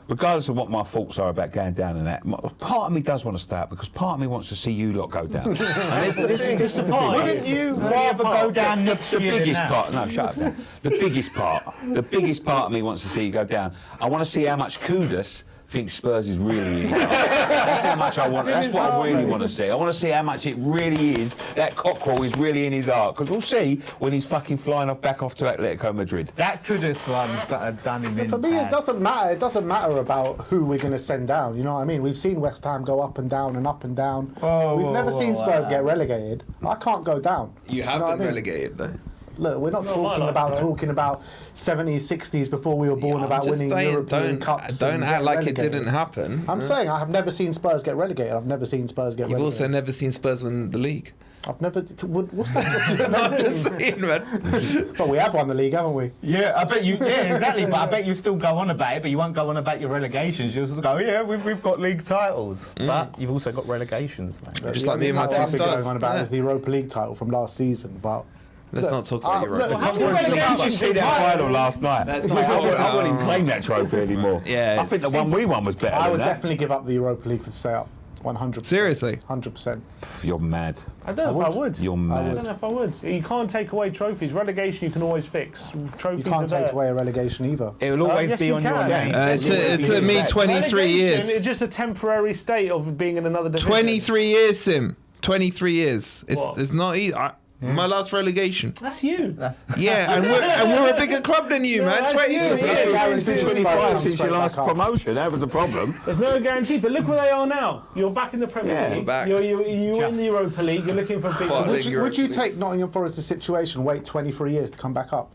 Regardless of what my thoughts are about going down and that, part of me does want to stay up because part of me wants to see you lot go down. And this is the thing. Wouldn't you rather go down next The year than biggest now? part, no, shut up. Dan. The biggest part of me wants to see you go down. I want to see how much Kudus thinks Spurs is really in. That's how much I want. That's what I really want to see. I want to see how much it really is. That cockerel is really in his heart. Because we'll see when he's fucking flying back off to Atletico Madrid. That Kudus one's done him in. For me, it bad. doesn't matter. It doesn't matter about who we're going to send down. You know what I mean? We've seen West Ham go up and down and up and down. We've never seen Spurs get relegated. I can't go down. You have know what been I mean? relegated, though. Look, we're not talking about 70s, 60s before we were born I'm about just winning saying, European Cups. Don't and act getting like relegated. it didn't happen. I'm saying I have never seen Spurs get relegated. I've never seen Spurs get You've relegated. also never seen Spurs win the league. I've never. What's that? I'm just saying, man. But we have won the league, haven't we? Yeah, I bet you. Yeah, exactly. But I bet you still go on about it. But you won't go on about your relegations. You'll just go, yeah, we've got league titles, but you've also got relegations. Mate. Just The like me and my only two title I've been stars. going on about Yeah. is the Europa League title from last season. But Let's not talk about Europe. look, Did you see that final last night? That's not talking I about- wouldn't claim that trophy anymore. Yeah, I think the one we won was better I than would that. definitely give up the Europa League for stay up. 100%. Seriously? 100%. You're mad. I don't know if I would. You're I mad. don't know if I would. You can't take away trophies. Relegation you can always fix. Trophies You can't are there. take away a relegation either. It will always yes, be you on your can. name. It took me 23 years. It's just a temporary state of being in another division. 23 years, Sim. 23 years. What? It's not easy. My last relegation. That's you. That's Yeah, and we're a bigger club than you, man. that's 23 you. years. Yeah. It's been 25 since your last promotion. That was the problem. There's no guarantee, but look where they are now. You're back in the Premier Yeah, League. back. You're in the Europa League. You're looking for big. Well, Would you Europa League. take Nottingham Forest's situation, wait 23 years to come back up?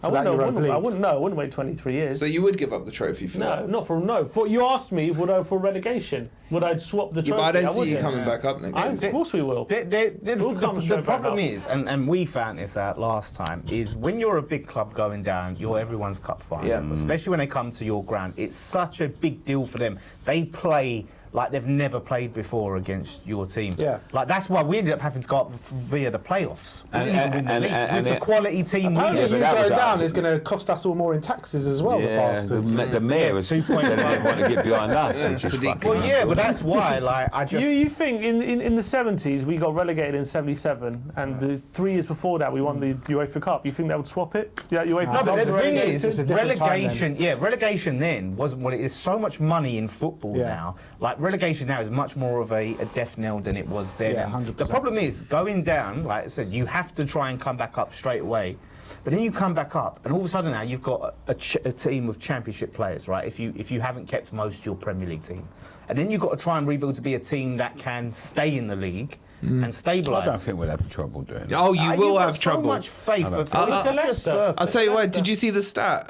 I that Europa wouldn't. League? I wouldn't. No, I wouldn't wait 23 years. So you would give up the trophy for No, that? not for no. For you asked me, would I for relegation? Would I swap the Yeah, trophy? but I don't see you wouldn't. coming back up next season. Of course we will. We'll come The straight back problem up. is, and we found this out last time, is when you're a big club going down, you're everyone's cup final. Yeah. Especially when they come to your ground. It's such a big deal for them. They play like they've never played before against your team. Yeah. Like that's why we ended up having to go up via the playoffs. We And- didn't even win the and- league. and- With the quality team we Apparently, had. you but that go was down us. is going to cost us all more in taxes as well, the bastards. the mayor was saying they didn't want to get behind us. It's just Sadiq. fucking Well, yeah, but that's why. Like I just. You think in the 70s we got relegated in 77, and the 3 years before that we won the UEFA Cup. You think that would swap it? Yeah, UEFA No, Cup. but the thing It's is, a different time relegation. Yeah, relegation then wasn't what it is. So much money in football Yeah. now. Like relegation now is much more of a death knell than it was then. Yeah, And 100%. The problem is going down. Like I said, you have to try and come back up straight away. But then you come back up, and all of a sudden now you've got a team of championship players, right? If you haven't kept most of your Premier League team, and then you've got to try and rebuild to be a team that can stay in the league. and I stabilise. don't think we'll have trouble doing it. Oh, you will have trouble. So much faith. I It's don't such a Leicester. circle. I'll tell you what, did you see the stat?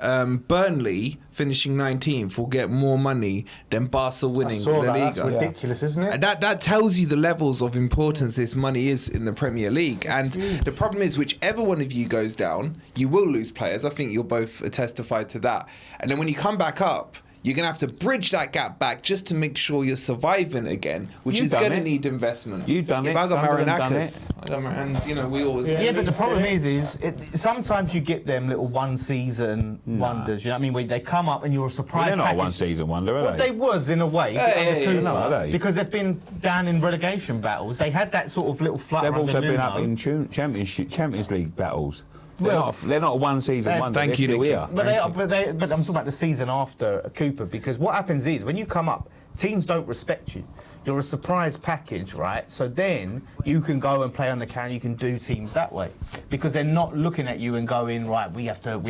Burnley finishing 19th will get more money than Barca I winning saw La that. That's Liga. ridiculous, isn't it? And that tells you the levels of importance this money is in the Premier League. And the problem is, whichever one of you goes down, you will lose players. I think you'll both testify to that. And then when you come back up, you're going to have to bridge that gap back just to make sure you're surviving again, which You've is done going to it. need investment. You've done it. I got Sunderland done Marinakis. And, you know, we always... Yeah, but the problem is sometimes you get them little one-season wonders. You know what I mean? Where they come up and you're a Well, surprise they're not a package. one-season wonder, are Well, they was in a way under no, are Cooper, they? because they've been down in relegation battles. They had that sort of little flutter. They've also under been up Nuno. in Champions League battles. Well, They're not a one-season wonder. thank They're you, still Nicky. here. But I'm talking about the season after Cooper, because what happens is when you come up, teams don't respect you. You're a surprise package, right? So then you can go and play on the can. You can do teams that way because they're not looking at you and going, right, we have to,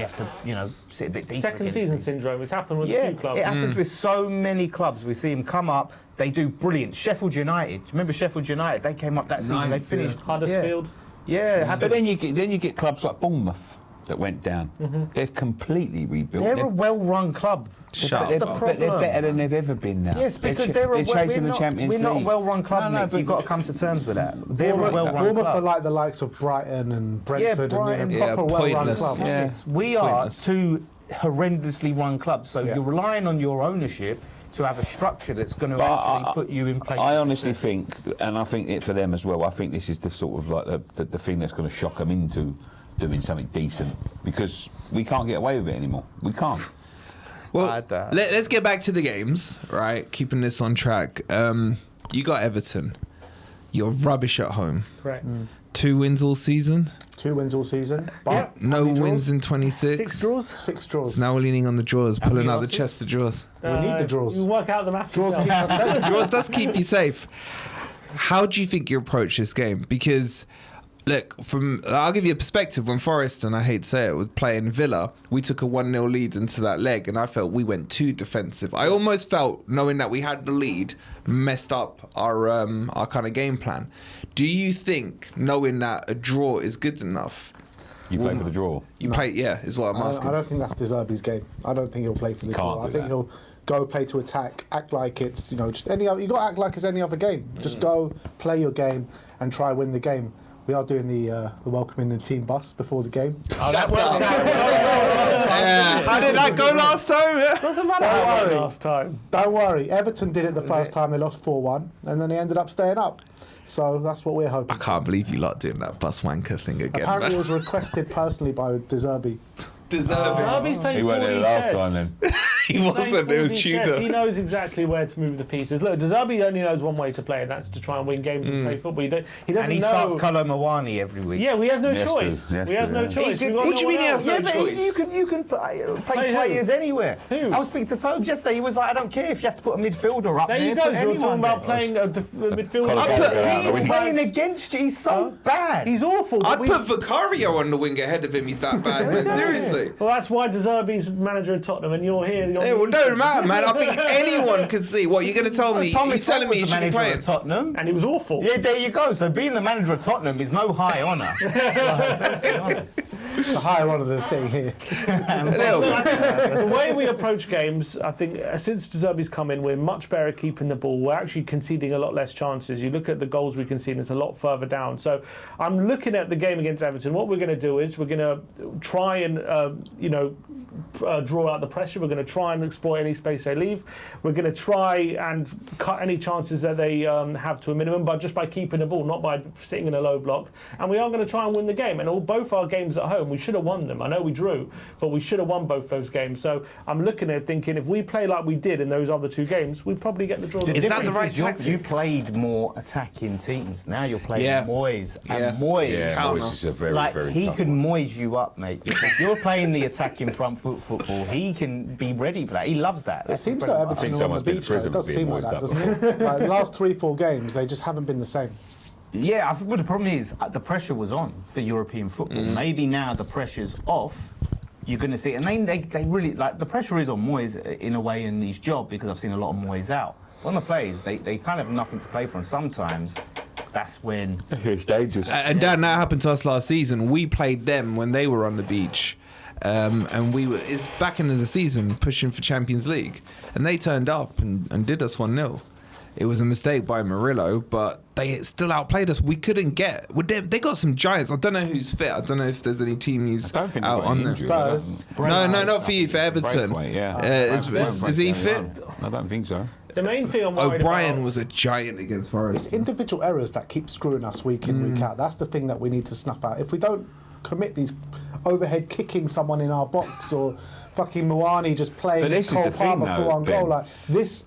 you know, sit a bit deeper. Second against season these. syndrome. It's happened with a Yeah, few clubs. it happens with so many clubs. We see them come up. They do brilliant. Sheffield United. Remember Sheffield United? They came up that season. They finished Huddersfield. Yeah, it happened. But then you get clubs like Bournemouth that went down. They've completely rebuilt. They're a well-run club. Shut That's up. the But problem. they're better than they've ever been now. Yes, because they're chasing we're the not, Champions we're League. not a well-run club, No, Nick. but You've got to come to terms with that. They're a well-run Bournemouth are club. like the likes of Brighton and Brentford Brighton. and Yeah, proper well-run pointless. clubs. Yeah. Yes, we are Pointless. two horrendously run clubs, so Yeah. you're relying on your ownership to have a structure that's going to actually put you in place. I honestly think, and I think it for them as well, I think this is the sort of like the thing that's going to shock them into doing something decent, because we can't get away with it anymore. We can't. Well, Bad that. let's get back to the games, right? Keeping this on track. You got Everton. You're rubbish at home. Correct. 2 wins all season. 2 wins all season. But No how many wins draws? in 26. 6 draws. 6 draws. So now we're leaning on the draws, pulling many out the losses? chest of draws. We need the draws. You work out the math. Draws keep yourself. us safe. Draws does keep you safe. How do you think you approach this game? Because, look, I'll give you a perspective. When Forest, and I hate to say it, was playing Villa, we took a 1-0 lead into that leg, and I felt we went too defensive. I almost felt, knowing that we had the lead, messed up our kind of game plan. Do you think, knowing that a draw is good enough, You play for the draw. you play? Yeah, is what I'm asking. I don't think that's De Zerbi's game. I don't think he'll play for the Can't draw. I do think that. he'll go play to attack, act like it's, you know, just any other. You got to act like it's any other game. Just go play your game and try win the game. We are doing the welcoming the team bus before the game. Oh, that worked out. Yeah. How did that go last time? Yeah. Doesn't matter Don't how it worry. went last time. Don't worry, Everton did it the first time. They lost 4-1, and then they ended up staying up. So that's what we're hoping. I can't believe you lot doing that bus wanker thing again. Apparently, it Man. was requested personally by De Zerbi. Deserve Derby's playing He weren't there 4D last chess. time then. it. He wasn't. It was 4D chess. He Tudor. knows exactly where to move the pieces. Look, De Zerbi only knows one way to play, and that's to try and win games and play football. He doesn't And he know. starts Kolo Muani every week. Yeah, we have no Yes, choice. yes, We have no yeah. choice. He We've could- got What do you no mean he one has no else. Yeah, but choice? you can play Play who? players anywhere. Who? I was speaking to Tobe yesterday. He was like, I don't care if you have to put a midfielder up There there. you go. put You're anyone talking about there. playing a midfielder. Colin But But he's playing against you. He's so bad. He's awful. but I'd we- put Vicario on the wing ahead of him. He's that bad, man. Seriously. Well, that's why De Zerbi's manager at Tottenham, and you're here. Yeah, well, no matter, man. I think anyone can see. What you're going to tell me? Thomas He's telling me he was the should be manager playing. at Tottenham. And he was awful. Yeah, there you go. So being the manager of Tottenham is no high honour. Let's be honest. The higher one of them sitting here. A little bit. The way we approach games, I think, since De Zerbi's come in, we're much better at keeping the ball. We're actually conceding a lot less chances. You look at the goals we concede, it's a lot further down. So I'm looking at the game against Everton. What we're going to do is we're going to try and, draw out the pressure. We're going to try and exploit any space they leave. We're going to try and cut any chances that they have to a minimum, but just by keeping the ball, not by sitting in a low block. And we are going to try and win the game. And both our games at home, we should have won them. I know we drew, but we should have won both those games. So I'm looking at it thinking, if we play like we did in those other 2 games, we'd probably get the draw. Is that the difference right is you tactic? played more attacking teams. Now you're playing Yeah. Moyes. And Yeah. Moyes, Yeah, Counter. Moyes is a very, like, very he tough can one. Moyes you up, mate. Because you're playing the attacking front foot football. He can be ready for that. He loves that. It That's seems the like bread and Everton think are on someone's the been in beach. Though. prison It does for seem being like that, voiced doesn't it? Like, the last 3-4 games, they just haven't been the same. Yeah, I think the problem is the pressure was on for European football. Maybe now the pressure's off. You're going to see, and they really like the pressure is on Moyes in a way in his job, because I've seen a lot of Moyes out. When the players, they kind of have nothing to play for, and sometimes that's when. It's dangerous. And Dan, that happened to us last season. We played them when they were on the beach. And it's back into the season pushing for Champions League. And they turned up and did us 1-0. It was a mistake by Murillo, but they still outplayed us. We couldn't get. They got some giants. I don't know who's fit. I don't know if there's any team news out on the Spurs. No, not for you, for Everton. Braithwaite, yeah. Is he fit? I don't think so. The main thing I'm worried O'Brien about... was a giant against Forest. It's individual errors that keep screwing us week in, week out. That's the thing that we need to snuff out. If we don't commit these overhead kicking someone in our box or fucking Moani just playing Cole Palmer through on goal, like these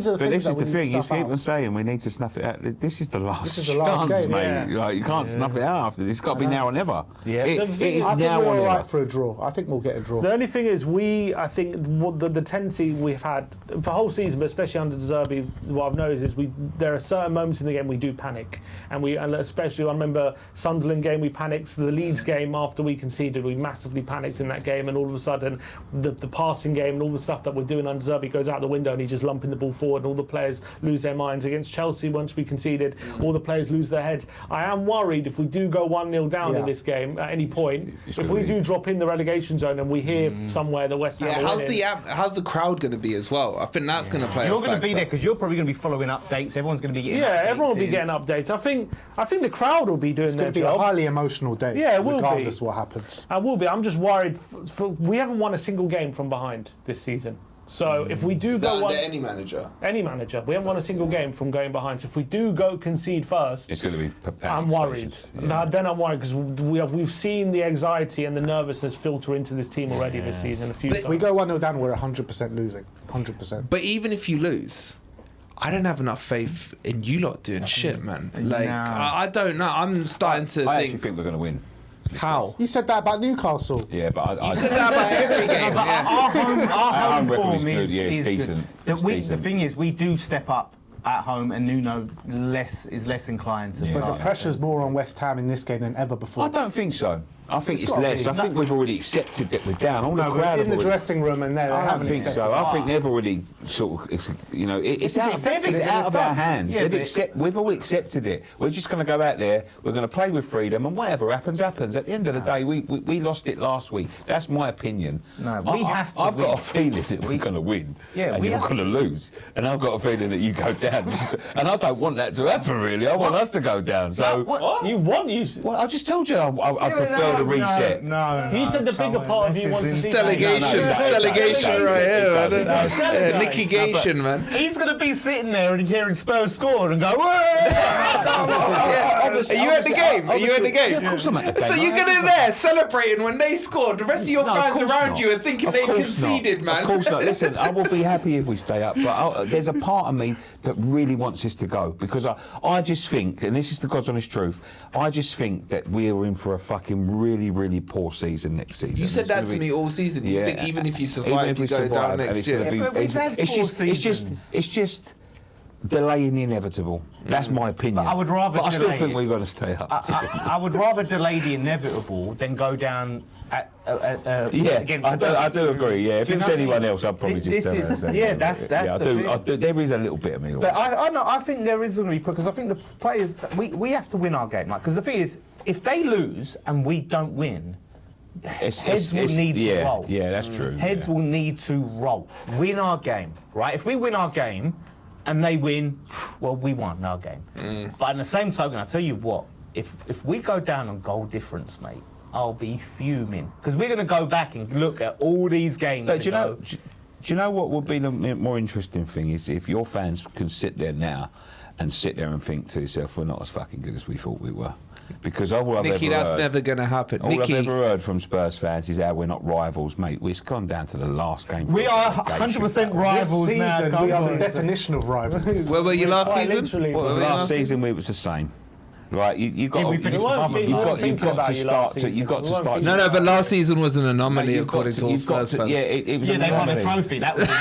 are the things that we need to snuff out. But this is the thing, you keep on saying we need to snuff it out. This is the last chance, game, mate. yeah. Like, you can't snuff it out after this. It's got to be now or never. Yeah. It is I think now we're or all never. right for a draw. I think we'll get a draw. The only thing is, I think what the tendency we've had for the whole season, but especially under De Zerbi, what I've noticed is there are certain moments in the game we do panic, and especially I remember Sunderland game we panicked, the Leeds game after we conceded we massively panicked in that game, and all of a sudden the passing game and all the stuff that we're doing under Zerbi goes out the window, and he's just lumping the ball forward, and all the players lose their minds. Against Chelsea, once we conceded, all the players lose their heads. I am worried if we do go 1-0 down in this game at any point, if we do drop in the relegation zone and we hear somewhere the West Ham how's the crowd going to be as well? I think that's going to play. You're going to be there because you're probably going to be following updates. Everyone's going to be getting everyone will be getting updates. I think the crowd will be doing their job. It's going to be a highly emotional day. Yeah, it will regardless be. what happens. I will be. I'm just worried. We haven't won a single game from behind this season. So if we do go under any manager, we haven't won a single game from going behind. So if we do go concede first, it's going to be panic. I'm worried. Yeah. Then I'm worried because we've seen the anxiety and the nervousness filter into this team already this season a few times. If we go 1-0 down, we're 100% losing. 100%. But even if you lose, I don't have enough faith in you lot doing shit, man. Like I don't know. I'm starting to I actually think we're going to win. How? You said that about Newcastle. Yeah, but You said that about every game. Our home record form is good, yeah, it's decent. The thing is, we do step up at home, and Nuno is less inclined to start. But the pressure's more on West Ham in this game than ever before. I don't think so. I think it's gotta less. be. I think we've already accepted that we're down. All the crowd in have the already- dressing room and there. I don't think so. I think they've already sort of, it's out of our hands. We've all accepted it. We're just going to go out there. We're going to play with freedom, and whatever happens, happens. At the end of the day, we lost it last week. That's my opinion. No, we have to. I've win. got a feeling that we're going to win, and we you're have going to lose. And I've got a feeling that you go down. And I don't want that to happen, really. I want us to go down. So What? You want you? well, I just told you I prefer the reset. No. You said the bigger part of you wants to see Delegation, right here. Nicky-gation, man. He's going to be sitting there and hearing Spurs score and go, whoa! Are you at the game? Are you at the game? Yeah, of course I'm at the game. So you get in there celebrating when they scored. The rest of your No, of fans course around not. you are thinking Of they've course conceded, not. man. Of course not. Listen, I will be happy if we stay up, but there's a part of me that really wants this to go because I just think, and this is the God's honest truth, I just think that we're in for a fucking really, really poor season next season. You said that to me all season. You think even if you survive, you go down next year. It's just delaying the inevitable. That's my opinion. But I would rather But I still delay think it. we're going to stay up. I would rather delay the inevitable than go down against I do agree. Yeah, if it was know, anyone else, I'd probably just tell them. that's I do. There is a little bit of me. But I think there is going to be, because I think the players, we have to win our game. Because the thing is, if they lose and we don't win, heads will need to roll. Yeah, that's true. Heads will need to roll. Win our game, right? If we win our game and they win, well, we won our game. But in the same token, I tell you what, if we go down on goal difference, mate, I'll be fuming. Because we're going to go back and look at all these games. But do you know what would be the more interesting thing is if your fans can sit there now and sit there and think to yourself, we're not as fucking good as we thought we were. Because all I've Nicky, ever that's heard, never going to happen. all I've ever heard from Spurs fans is how we're not rivals, mate. It's gone down to the last game. We are 100% rivals This now. season, we are the definition of rivals. Where were you last Quite season? literally. What were you Last season we was the same. right? You've got If we to, finish you've above them, got thinking to about you start last to, season. you've got to We weren't start. thinking No, but last season was an anomaly you've got according to all you've got Spurs fans. Yeah, it was Yeah, an they won a anomaly. trophy. That was an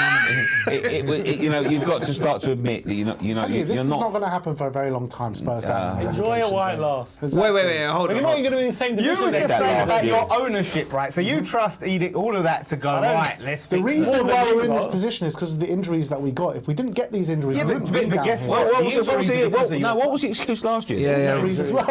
anomaly. You know, you've got to start to admit that Tell you, this you're is not not. going to happen for a very long time. Spurs down. in the Enjoy it relegation while it zone. lasts. Wait, hold You're on. not going to be in the same You division were next just saying season. about Yeah. your ownership, right? So you trust all of that to go, don't- right, let's The fix reason it. why we're in this got. position is because of the injuries that we got. If we didn't get these injuries, Yeah, we but- wouldn't be but down guess here. what? What was The injuries it? because What was the excuse last year? Yeah, Injuries as well.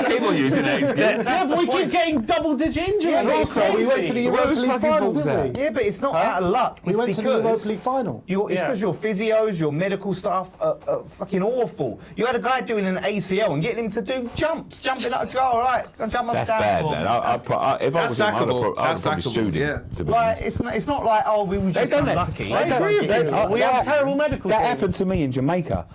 Keep on using that excuse. Yeah, but we keep getting double-digit injuries. Yeah, And It's also, we went crazy. to the Well, Europa whose League fucking final, fault was didn't we? Yeah, but it's not out of luck. We It's went to the because Europa League final. It's Yeah. because your physios, your medical staff are fucking awful. You had a guy doing an ACL and getting him to do jumps, jumping up. Go, all right, go jump up That's down. bad, for man. me. If I That's was him, I'd have sackable. probably That's sackable, sued him. yeah. To be Like, honest. it's not like, oh, we were just done that. unlucky. I agree with that. We have terrible medical That teams. happened to me in Jamaica.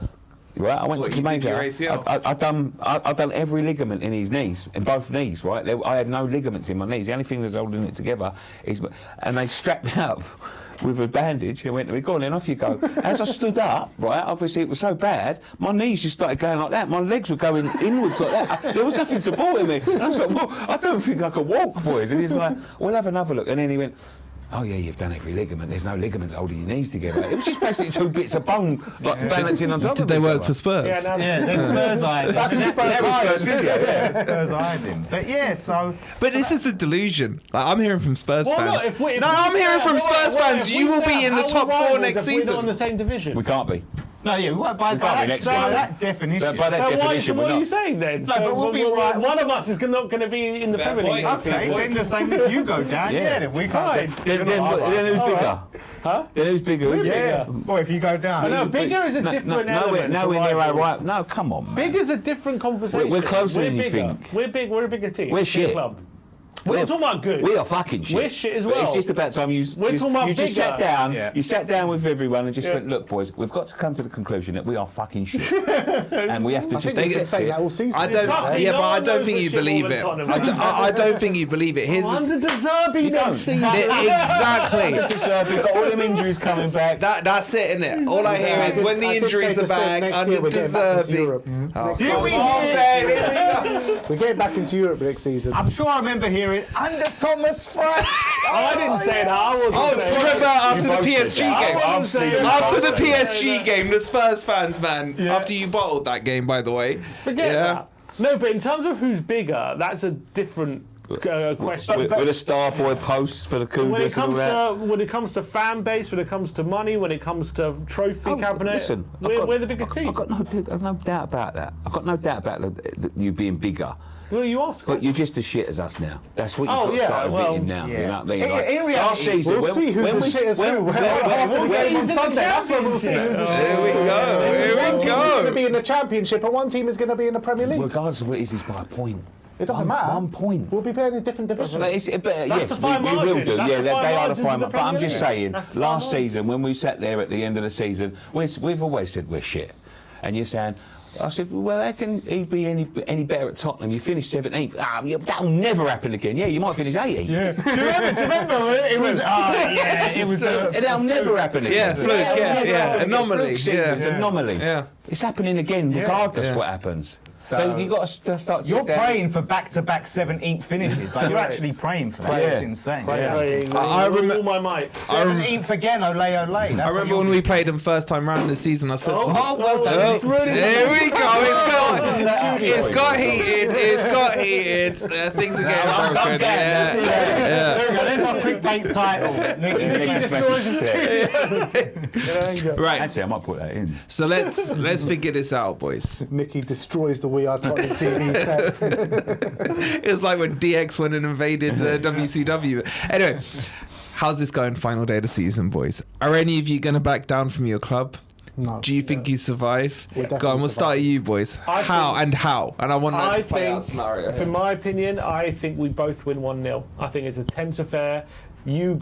Right, I went What, to you did Jamaica. your ACL? I've done every ligament in his knees, in both knees. Right, I had no ligaments in my knees. The only thing that's holding it together is, and they strapped me up with a bandage and went to me, go on then, off you go. As I stood up, right, obviously it was so bad, my knees just started going like that. My legs were going inwards like that. There was nothing supporting me. And I was like, well, I don't think I could walk, boys. And he's like, we'll have another look. And then he went, oh yeah, you've done every ligament. There's no ligaments holding your knees together. It was just basically two bits of bone like balancing on top Did of they each work other. for Spurs? Yeah, now Yeah, then Spurs eyed him. That was Spurs physio, yeah. Spurs eyed him. But yeah, so But this is the delusion. Like, I'm hearing from Spurs Well, fans. look, if we, No, I'm hearing from Spurs fans. You will be in the top four next We're not in season. the same division. We can't be. no, yeah, by We can't be that, next by season. that definition. By that So definition, what we're are you not. saying then? No, but we'll be right. One of us is not going to be in the Fair Premier League. point. next Okay, season. then the same if you go down. Yeah. Yeah, then we can't. Right. say- Then who's bigger? Huh? Then who's bigger? Who's Yeah. Well, if you go down. No, bigger is a different element. No, to we're near our rivals. right. No, come on, man. Big is a different conversation. We're closer than you bigger. think. We're big. We're a bigger team. We're Big shit. Club. We're not talking about good. We are fucking shit. We're shit as But well. it's just about time you We're talking about you just bigger. sat down. Yeah. You sat down with everyone and just Yeah. went, look, boys, we've got to come to the conclusion that we are fucking shit, and we have to I just think we've been accept saying that it. all season. I don't. Trust me, Yeah, no but I one don't knows think we're you shit believe more it. than Tottenham. I don't think you believe it. Here's the, Under Deserby next season. exactly. We've got all them injuries coming back. That's it, innit? All I hear is when the injuries are back, under deserving. Here we We're getting back into Europe next season. I'm sure I remember hearing under Thomas Frank. I didn't say that. I wasn't Oh, do you saying remember that. after the both did PSG that. game? I wasn't saying After the that. PSG game, the Spurs fans, man. After you bottled that game, by the way. Forget that. No, but in terms of who's bigger, that's a different question. With a star boy post for the when it Cougars and all comes that. to fan base, when it comes to money, when it comes to trophy cabinet, Listen, we're the bigger team. I've got no doubt about that. I've got no doubt about you being bigger. What are you asking? But you're just as shit as us now. That's what you've Oh, got to yeah, start well, admitting now. yeah. You know what I mean? In- Like, in reality, last season, We'll see who's as shit as who. We'll We'll see see who's on in the Sunday. That's when we'll see who's as shit. Here we go. Here One we team is going to go. be in the Championship and one team is going to be in the Premier League. regardless of what it is, it's by a point. It doesn't One- matter. 1 point. We'll be playing in different divisions. Yes, the fine we will margins. do. That's Yeah, the they fine are the margins of fine. the But I'm Premier just League. saying, That's the fine last margins. season when we sat there at the end of the season, we've always said we're shit, and you're saying. I said, well, how can he be any better at Tottenham? You finished 17th. That'll never happen again. Yeah, you might finish 18th. Yeah. Do you remember? It was. It was. That'll never happen again. Yeah, fluke, That'll yeah, never yeah. happen again. Anomaly, Fluke season, yeah. it's an anomaly. Yeah. It's happening again, regardless Yeah. what happens. So you got to start. You're sit down. praying for back-to-back 17th finishes. Like you're actually praying for that. Yeah. It's insane. Praying I with remember- all my might. 17th again, ole ole. I remember when we played them first time round this season, I said, well done. oh, It's really- there we go. It's got heated. It's got heated. Things are getting broken. Yeah. There we go. There's our clickbait title. Nicky destroys his set. Right. Actually, I might put that in. So let's figure this out, boys. Nicky destroys the We Are Tottenham TV set. It was like when DX went and invaded WCW. Anyway, how's this going? Final day of the season, boys. Are any of you going to back down from your club? No. Do you think you survive? We'll Go on, definitely we'll start survive. at you, boys. I How? And I want I to play out a think, scenario. for my opinion, I think we both win 1-0. I think it's a tense affair. You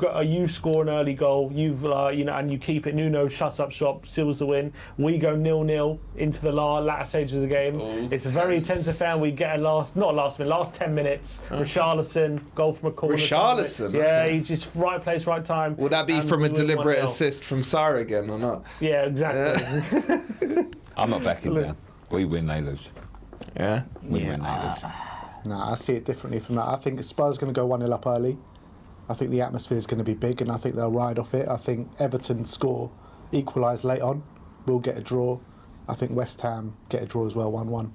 score an early goal. And you keep it. Nuno shuts up shop, seals the win. We go 0-0 into the latter stages of the game. It's a very tense affair. We get last 10 minutes. Richarlison goal from a corner. Richarlison? Yeah, he's just right place, right time. Will that be and from we a win deliberate 1-0. assist from Sarr again or not? Yeah, exactly. I'm not backing down. We win, they lose. Yeah. We win, they lose. Nah, I see it differently from that. I think Spurs going to go 1-0 up early. I think the atmosphere is going to be big, and I think they'll ride off it. I think Everton score, equalise late on. We'll get a draw. I think West Ham get a draw as well, 1-1.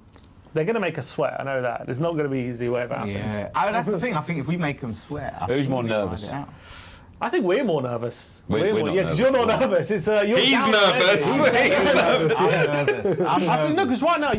They're going to make us sweat. I know that. It's not going to be easy whatever happens. Yeah, that's the thing. I think if we make them sweat, Who's more nervous? I think we're more nervous. We're not yeah, because you're not nervous. It's you're He's down nervous. already. He's nervous. I'm nervous. I think no, because right now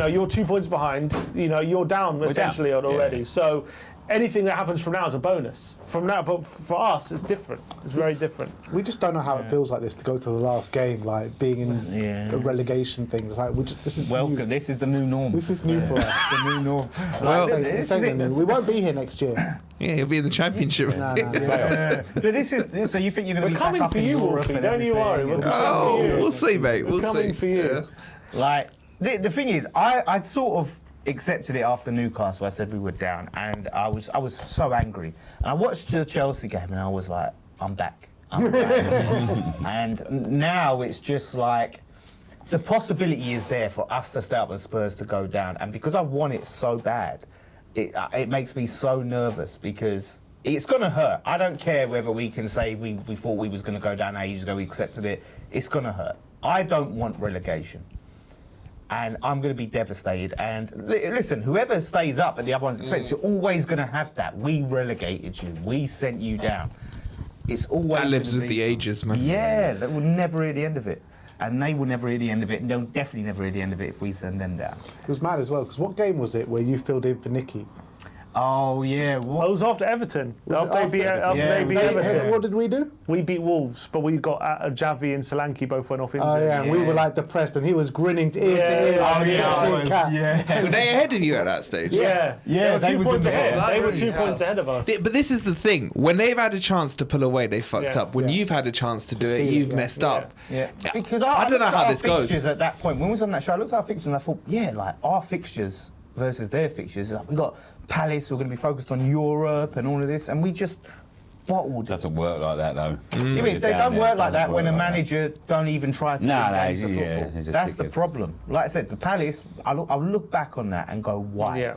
you're 2 points behind. You're down essentially already. Yeah. So anything that happens from now is a bonus. From now, but for us, it's different. It's very different. We just don't know how it feels like this to go to the last game, like being in a relegation thing. It's like this is Welcome. new. This is the new norm. This is new for us. the new norm. Well, This ain't the new. We won't be here next year. Yeah, he'll be in the championship. Nah. But this is so you think you're going to We're be coming back up for in you, Europe Wolfie. and Don't you worry. everything? We'll be coming for you. We'll see, mate. We'll We're coming see. for you. Like the thing is, I'd sort of accepted it after Newcastle. I said we were down, and I was so angry. And I watched the Chelsea game, and I was like, I'm back. And now it's just like the possibility is there for us to stay up and Spurs to go down. And because I want it so bad, it makes me so nervous because it's going to hurt. I don't care whether we can say we thought we was going to go down ages ago, we accepted it. It's going to hurt. I don't want relegation. And I'm going to be devastated. And listen, whoever stays up at the other one's expense, you're always going to have that. We relegated you. We sent you down. It's always That lives gonna with be- the ages, man. Yeah, that will never hear the end of it. And they will never hear the end of it. And they'll definitely never hear the end of it if we send them down. It was mad as well, because what game was it where you filled in for Nicky? Oh, yeah. I was after Everton. Was it After they beat Everton. What did we do? We beat Wolves, but we got Javi and Solanke both went off injured. Oh yeah, and we were like depressed, and he was grinning ear to ear. like a cat. Were they ahead of you at that stage? Yeah, Yeah, they they were was 2 in points the ahead. bottom. They were Bloody 2 hell. points ahead of us. But this is the thing. When they've had a chance to pull away, they fucked Yeah. up. When Yeah. you've had a chance to do it, see it, you've yeah. messed Yeah. up. Yeah, because I don't know looked how at this our goes. fixtures at that point. When we was on that show, I looked at our fixtures and I thought, yeah, like our fixtures versus their fixtures. Like, we got Palace, who are going to be focused on Europe and all of this, and we just bottled it. Doesn't work like that though. Yeah, but they don't work like that when a manager don't even try to No, win no, games of he's football. a That's the dickhead. problem. Like I said, the Palace, I'll look back on that and go, why? Yeah.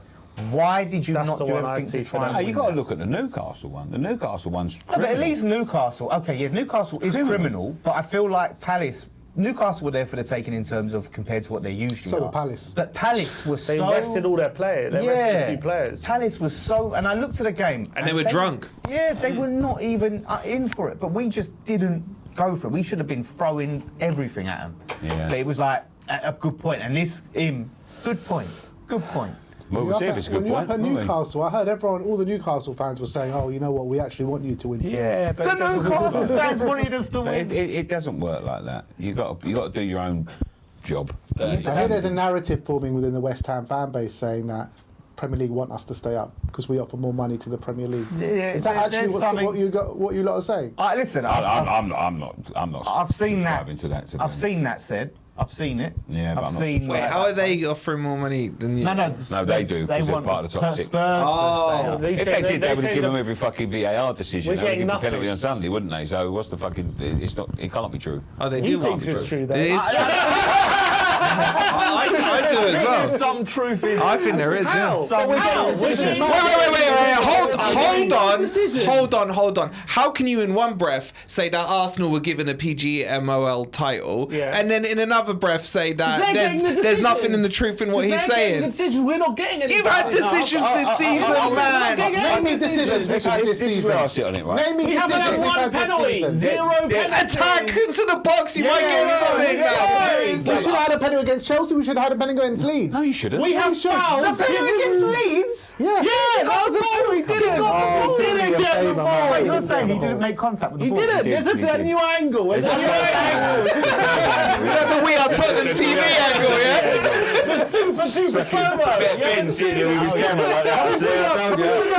Why did you That's not the do one I everything see to for try them. and Oh, you win got to that? look at the Newcastle one. The Newcastle one's No, but at criminal. least Newcastle, okay, yeah, Newcastle is criminal, but I feel like Newcastle were there for the taking in terms of compared to what they usually So are. did Palace. But Palace was They so... rested all their players. They rested a few players. Palace was so... And I looked at the game... And they were drunk. Yeah, they were not even in for it, but we just didn't go for it. We should have been throwing everything at them. Yeah. But it was like, a good point. And good point. Well, we'll see if it's a good when you're point. up at won't we? Newcastle, I heard all the Newcastle fans were saying, "Oh, you know what? We actually want you to win." Yeah, but The it doesn't- Newcastle fans wanted us to but win. it doesn't work like that. You got to do your own job. I hear there's a narrative forming within the West Ham fan base saying that Premier League want us to stay up because we offer more money to the Premier League. Yeah, Is that actually there's something- what you lot are saying? Listen, I'm not. I've seen that. subscribing to that. to be I've honest. seen that said. I've seen it. Yeah, but I've I'm not seen. Wait, how are they offering more money than you? No, No, they do, 'cause they're want part of the top six. Spurs to stay up. If they did, they would have given them every fucking VAR decision. We're They would getting give the nothing. penalty on Sunday, wouldn't they? So what's the fucking? It's not. It can't be true. Oh, they He do. thinks want it's true, though. It is true. I do as well. There's some truth in it. I think there is. Yeah. Some Wait, hold on. How can you in one breath say that Arsenal were given a PGMOL title, Yeah. and then in another breath say that They're getting the there's nothing decisions. in the truth in what he's They're getting saying? decisions. We're not getting any. You've had decisions this season, man. Name me decisions we've had this This is where I season. sit on it, right? Name me We haven't decisions had we've one had this penalty. season. Zero penalty. Attack into the box, you might get something. We should have had a penalty against Chelsea. We should have had a penalty against Leeds. No, you shouldn't. We have fouls. Leeds? Yeah. Yeah, that was the ball. He didn't. Oh, He do me didn't a get the favour, ball. man. Wait, you're saying he didn't make contact with the He ball? didn't. He did, There's he a did. new angle. There's a new angle. Is that the We Are Tottenham TV angle, yeah? The super duper slow-mo. Ben sitting here with his camera like that. I see, I told you. Bring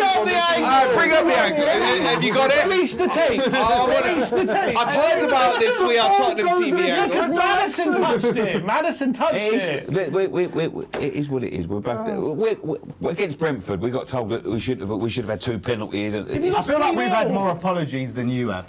up the angle. Bring up the angle. Have you got it? Release the tape. Release the tape. I've heard about this We Are Tottenham TV angle. Because Madison touched it. Madison touched it. It is what it is. We're both we're against Brentford. We got told that we should have had 2 penalties. I feel like we've had more apologies than you have.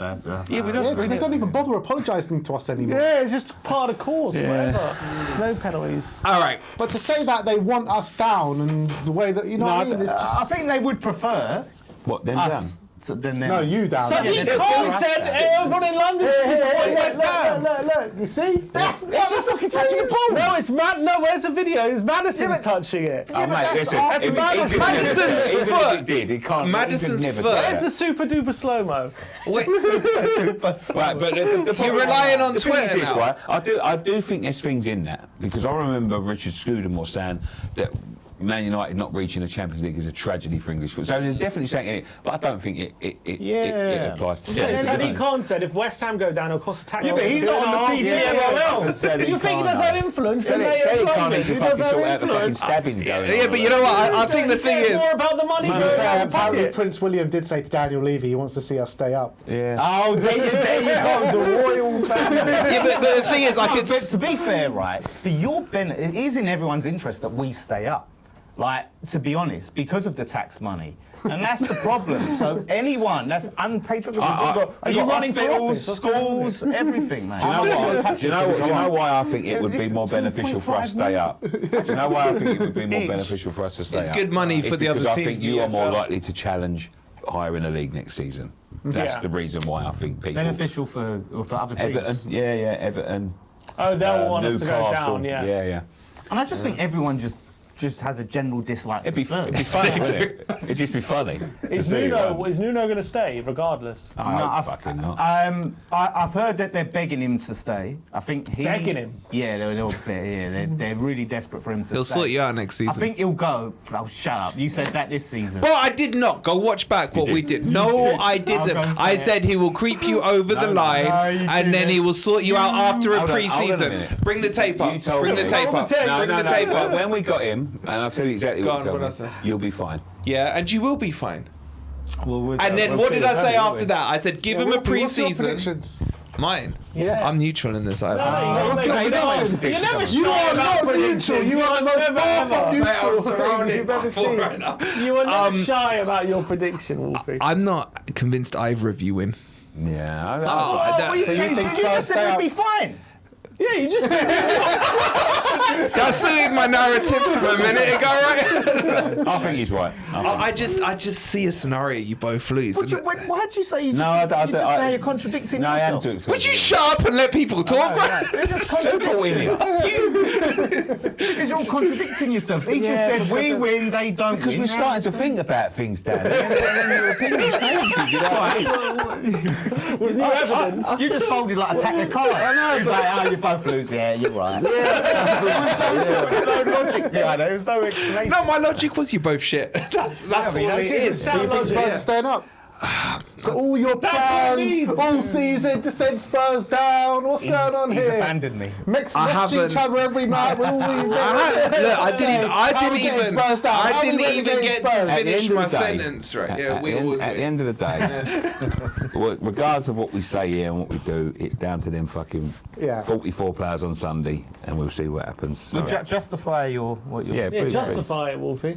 Yeah, because they don't even bother apologising to us anymore. Yeah, it's just part of the course, whatever. No penalties. All right. But to say that they want us down and the way that, you know what I mean? It's just... I think they would prefer What, them us. down? No, you down. So he said everyone in London is West Ham. Look, you see? It's just like touching a ball. No, it's Mad. No, where's the video? It's Madison's touching it. Oh, mate, listen. Madison's foot. He did. He can't. Madison's he could never foot. do Where's that. the super duper slow mo? Wait, Right, but You're relying on the thing is Twitter this, now. right? I do think there's things in that because I remember Richard Scudamore saying that Man United not reaching the Champions League is a tragedy for English football. So there's definitely something in it, but I don't think it applies to Eddie Khan said if West Ham go down, it'll cost a tackle. Yeah, but he's not on the PGMOL. You think he does have influence? Then they Eddie have Khan needs to Who fucking does sort have out the fucking influence? stabbings going on. Yeah, but you know what? I think the thing He cares is, more about the money going out of the Apparently pocket. Prince William did say to Daniel Levy he wants to see us stay up. Yeah. Oh, there you go, the royal family. yeah, but the thing is, I could. But to be fair, right, for your benefit, it is in everyone's interest that we stay up. Like, to be honest, because of the tax money. And that's the problem. So anyone that's unpatriotic, Are you running for office? schools, everything, mate. Do you know what? Do you know why I think it would be more beneficial for us to stay up? Do you know why I think it would be more beneficial for us to stay up? It's good money for the other because teams I think in you the are more EFL. likely to challenge higher in the league next season. That's the reason why I think people. Beneficial for other teams. Everton, Everton. Oh, they'll want us to go Newcastle, down, yeah. yeah. And I just think everyone just has a general dislike for Spurs. It'd be funny, wouldn't it? It'd just be funny. Is Nuno going to stay regardless? I hope fucking not. I've heard that they're begging him to stay. I think Begging him? Yeah, they're really desperate for him to stay. He'll sort you out next season. I think he'll go. Oh, shut up! You said that this season. But I did not. Go watch back what we did. No, I didn't. I'll go and I say said he will creep you over the line, you and then didn't. he will sort you out after a Hold on a pre-season. minute. Bring the tape up. You told Bring me. the tape up. No, Bring no, the no. tape But up. when we got him, and I'll tell you exactly Go what on, he told what'd I me. say? You'll be fine. Yeah, and you will be fine. Well, And then what did I say after that? I said, give him a What's your pre-season. predictions? Mine. Yeah. I'm neutral in this. I You're never You shy are about not neutral. You are the most Never, powerful ever. neutral thing you've ever seen. You are never shy about your prediction, Wolfie. I'm not convinced either of you win. Yeah. well, you So you changed think it. You Spurs just stay said up? we'd be fine. Yeah, you just. That suited my narrative from a minute ago, right? I think he's right. I just see a scenario you both lose. Why'd you say you just? No, now you're contradicting No, I am yourself. doing. Would you shut up and let people talk, right? You're just Who brought him here? Because you're all contradicting yourselves. He just said we win, they don't. Because win. we're starting to think about things, Dan. And your opinion changes. You know what I mean? With new evidence. You just folded like a pack of cards. I know. He's like, oh, you both lose. Yeah, you're right. There's no logic behind it. There's no explanation. No, my logic was you both shit. That's all it is. So you think Spurs are staying up? So all your That's what it plans means. all season to send Spurs down. What's going on He's here? abandoned me. Message haven't- each other every night with all these. Look, I didn't even get to At the finish end of my the day- sentence, right? At- Yeah, at we the end- always At the win. end of the day, regardless of what we say here and what we do, it's down to them fucking 44 players on Sunday, and we'll see what happens. Well, All right. justify what you're. Yeah, Yeah, please, justify it, Wolfie.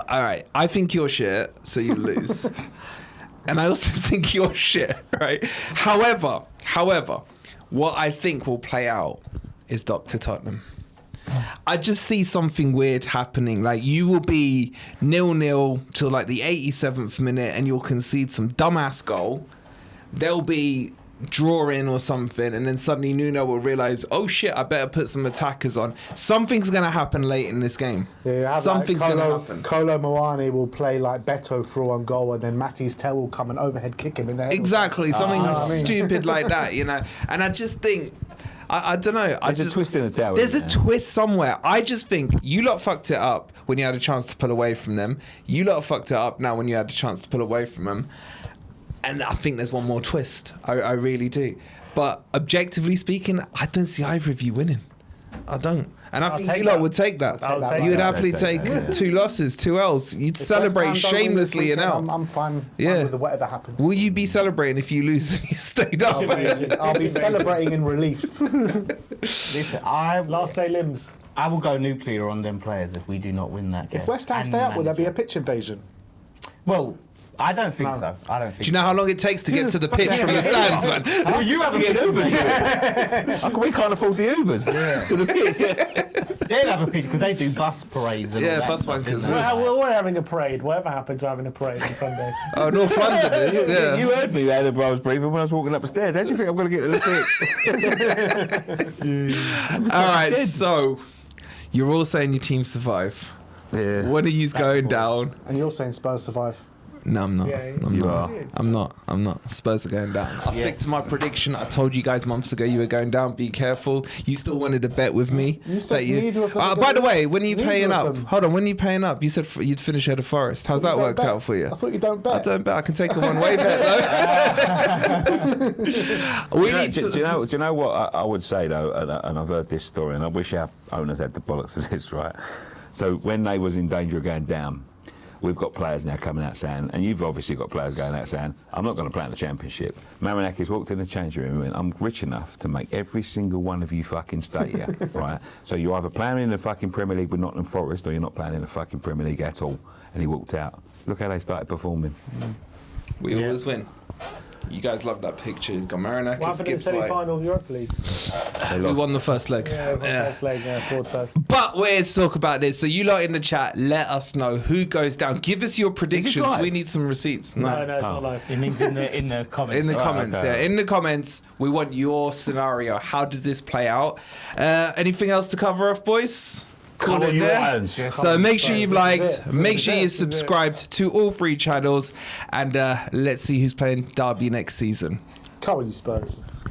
All right, I think you're shit, so you lose. And I also think you're shit, right? However, what I think will play out is Dr. Tottenham. I just see something weird happening. Like, you will be 0-0 till like the 87th minute and you'll concede some dumbass goal. They'll be drawing or something, and then suddenly Nuno will realise, oh shit, I better put some attackers on. Something's going to happen late in this game. Something's going to happen. Kolo Muani will play like Beto through on goal, and then Matty's tail will come and overhead kick him in the head. Exactly, something stupid like that, you know. And I just think, I don't know. There's a twist in the tail. There's a isn't there? twist somewhere. I just think you lot fucked it up when you had a chance to pull away from them. You lot fucked it up now when you had a chance to pull away from them. And I think there's one more twist. I really do. But objectively speaking, I don't see either of you winning. I don't. And I I'll think take you lot that. would take that. I'll take You would that. happily I'd take take that, yeah. 2 losses, 2 L's. You'd If West celebrate Ham don't win this shamelessly and weekend, out. I'm fine Yeah. with whatever happens. Will you be celebrating if you lose and you stayed up? I'll be celebrating in relief. Listen, Last day limbs. I will go nuclear on them players if we do not win that game. If West Ham And stay up, will there be a manager. pitch invasion? Well, I don't think No. so. I don't think. Do you know how long it takes to get to the pitch from the stands, man? Well, you haven't been Ubers. We can't afford the Ubers. To the pitch. They'll have a pitch because they do bus parades and Yeah, all that bus stuff, wankers, isn't yeah. it? We're having a parade. Whatever happens, we're having a parade on Sunday. Oh, North London is, yeah. You heard me there, I was breathing when I was walking up the stairs. How do you think I'm going to get to the pitch? All right, so you're all saying your team survive. Yeah. When are you going down? And you're saying Spurs survive. No, I'm not. Yeah, I'm you not. are. I'm not. Spurs are going down. I'll stick to my prediction. I told you guys months ago you were going down. Be careful. You still wanted to bet with me. You said that neither of them are by the gonna- way, when are you neither paying of up? them. Hold on. When are you paying up? You said you'd finish ahead of Forest. How's that You don't worked bet. out for you? I thought you don't bet. I don't bet. I can take a one-way bet though. We need Do to. you know what I would say though, and I've heard this story, and I wish our owners had the bollocks of this, right? So when they was in danger of going down, we've got players now coming out saying, and you've obviously got players going out saying, I'm not going to play in the Championship. Marinakis walked in the changing room and went, I'm rich enough to make every single one of you fucking stay here, right? So you're either playing in the fucking Premier League with Nottingham Forest or you're not playing in the fucking Premier League at all. And he walked out. Look how they started performing. We always win. You guys love that picture. He's got What Marinakis, happened in the Gibbs White. semi-final of Europa League? They We lost. won the first leg. Yeah, first leg, fourth first. But we're here to talk about this. So you lot in the chat, let us know who goes down. Give us your predictions. live? We need some receipts. No, it's not live. It means in the comments. In the Right, comments, okay. yeah. In the comments, we want your scenario. How does this play out? Anything else to cover off, boys? Call Cover it your there. irons. So make sure you've liked, This is it. make This is sure it. you're This is it. subscribed to all 3 channels, and let's see who's playing Derby next season. Come on, you Spurs.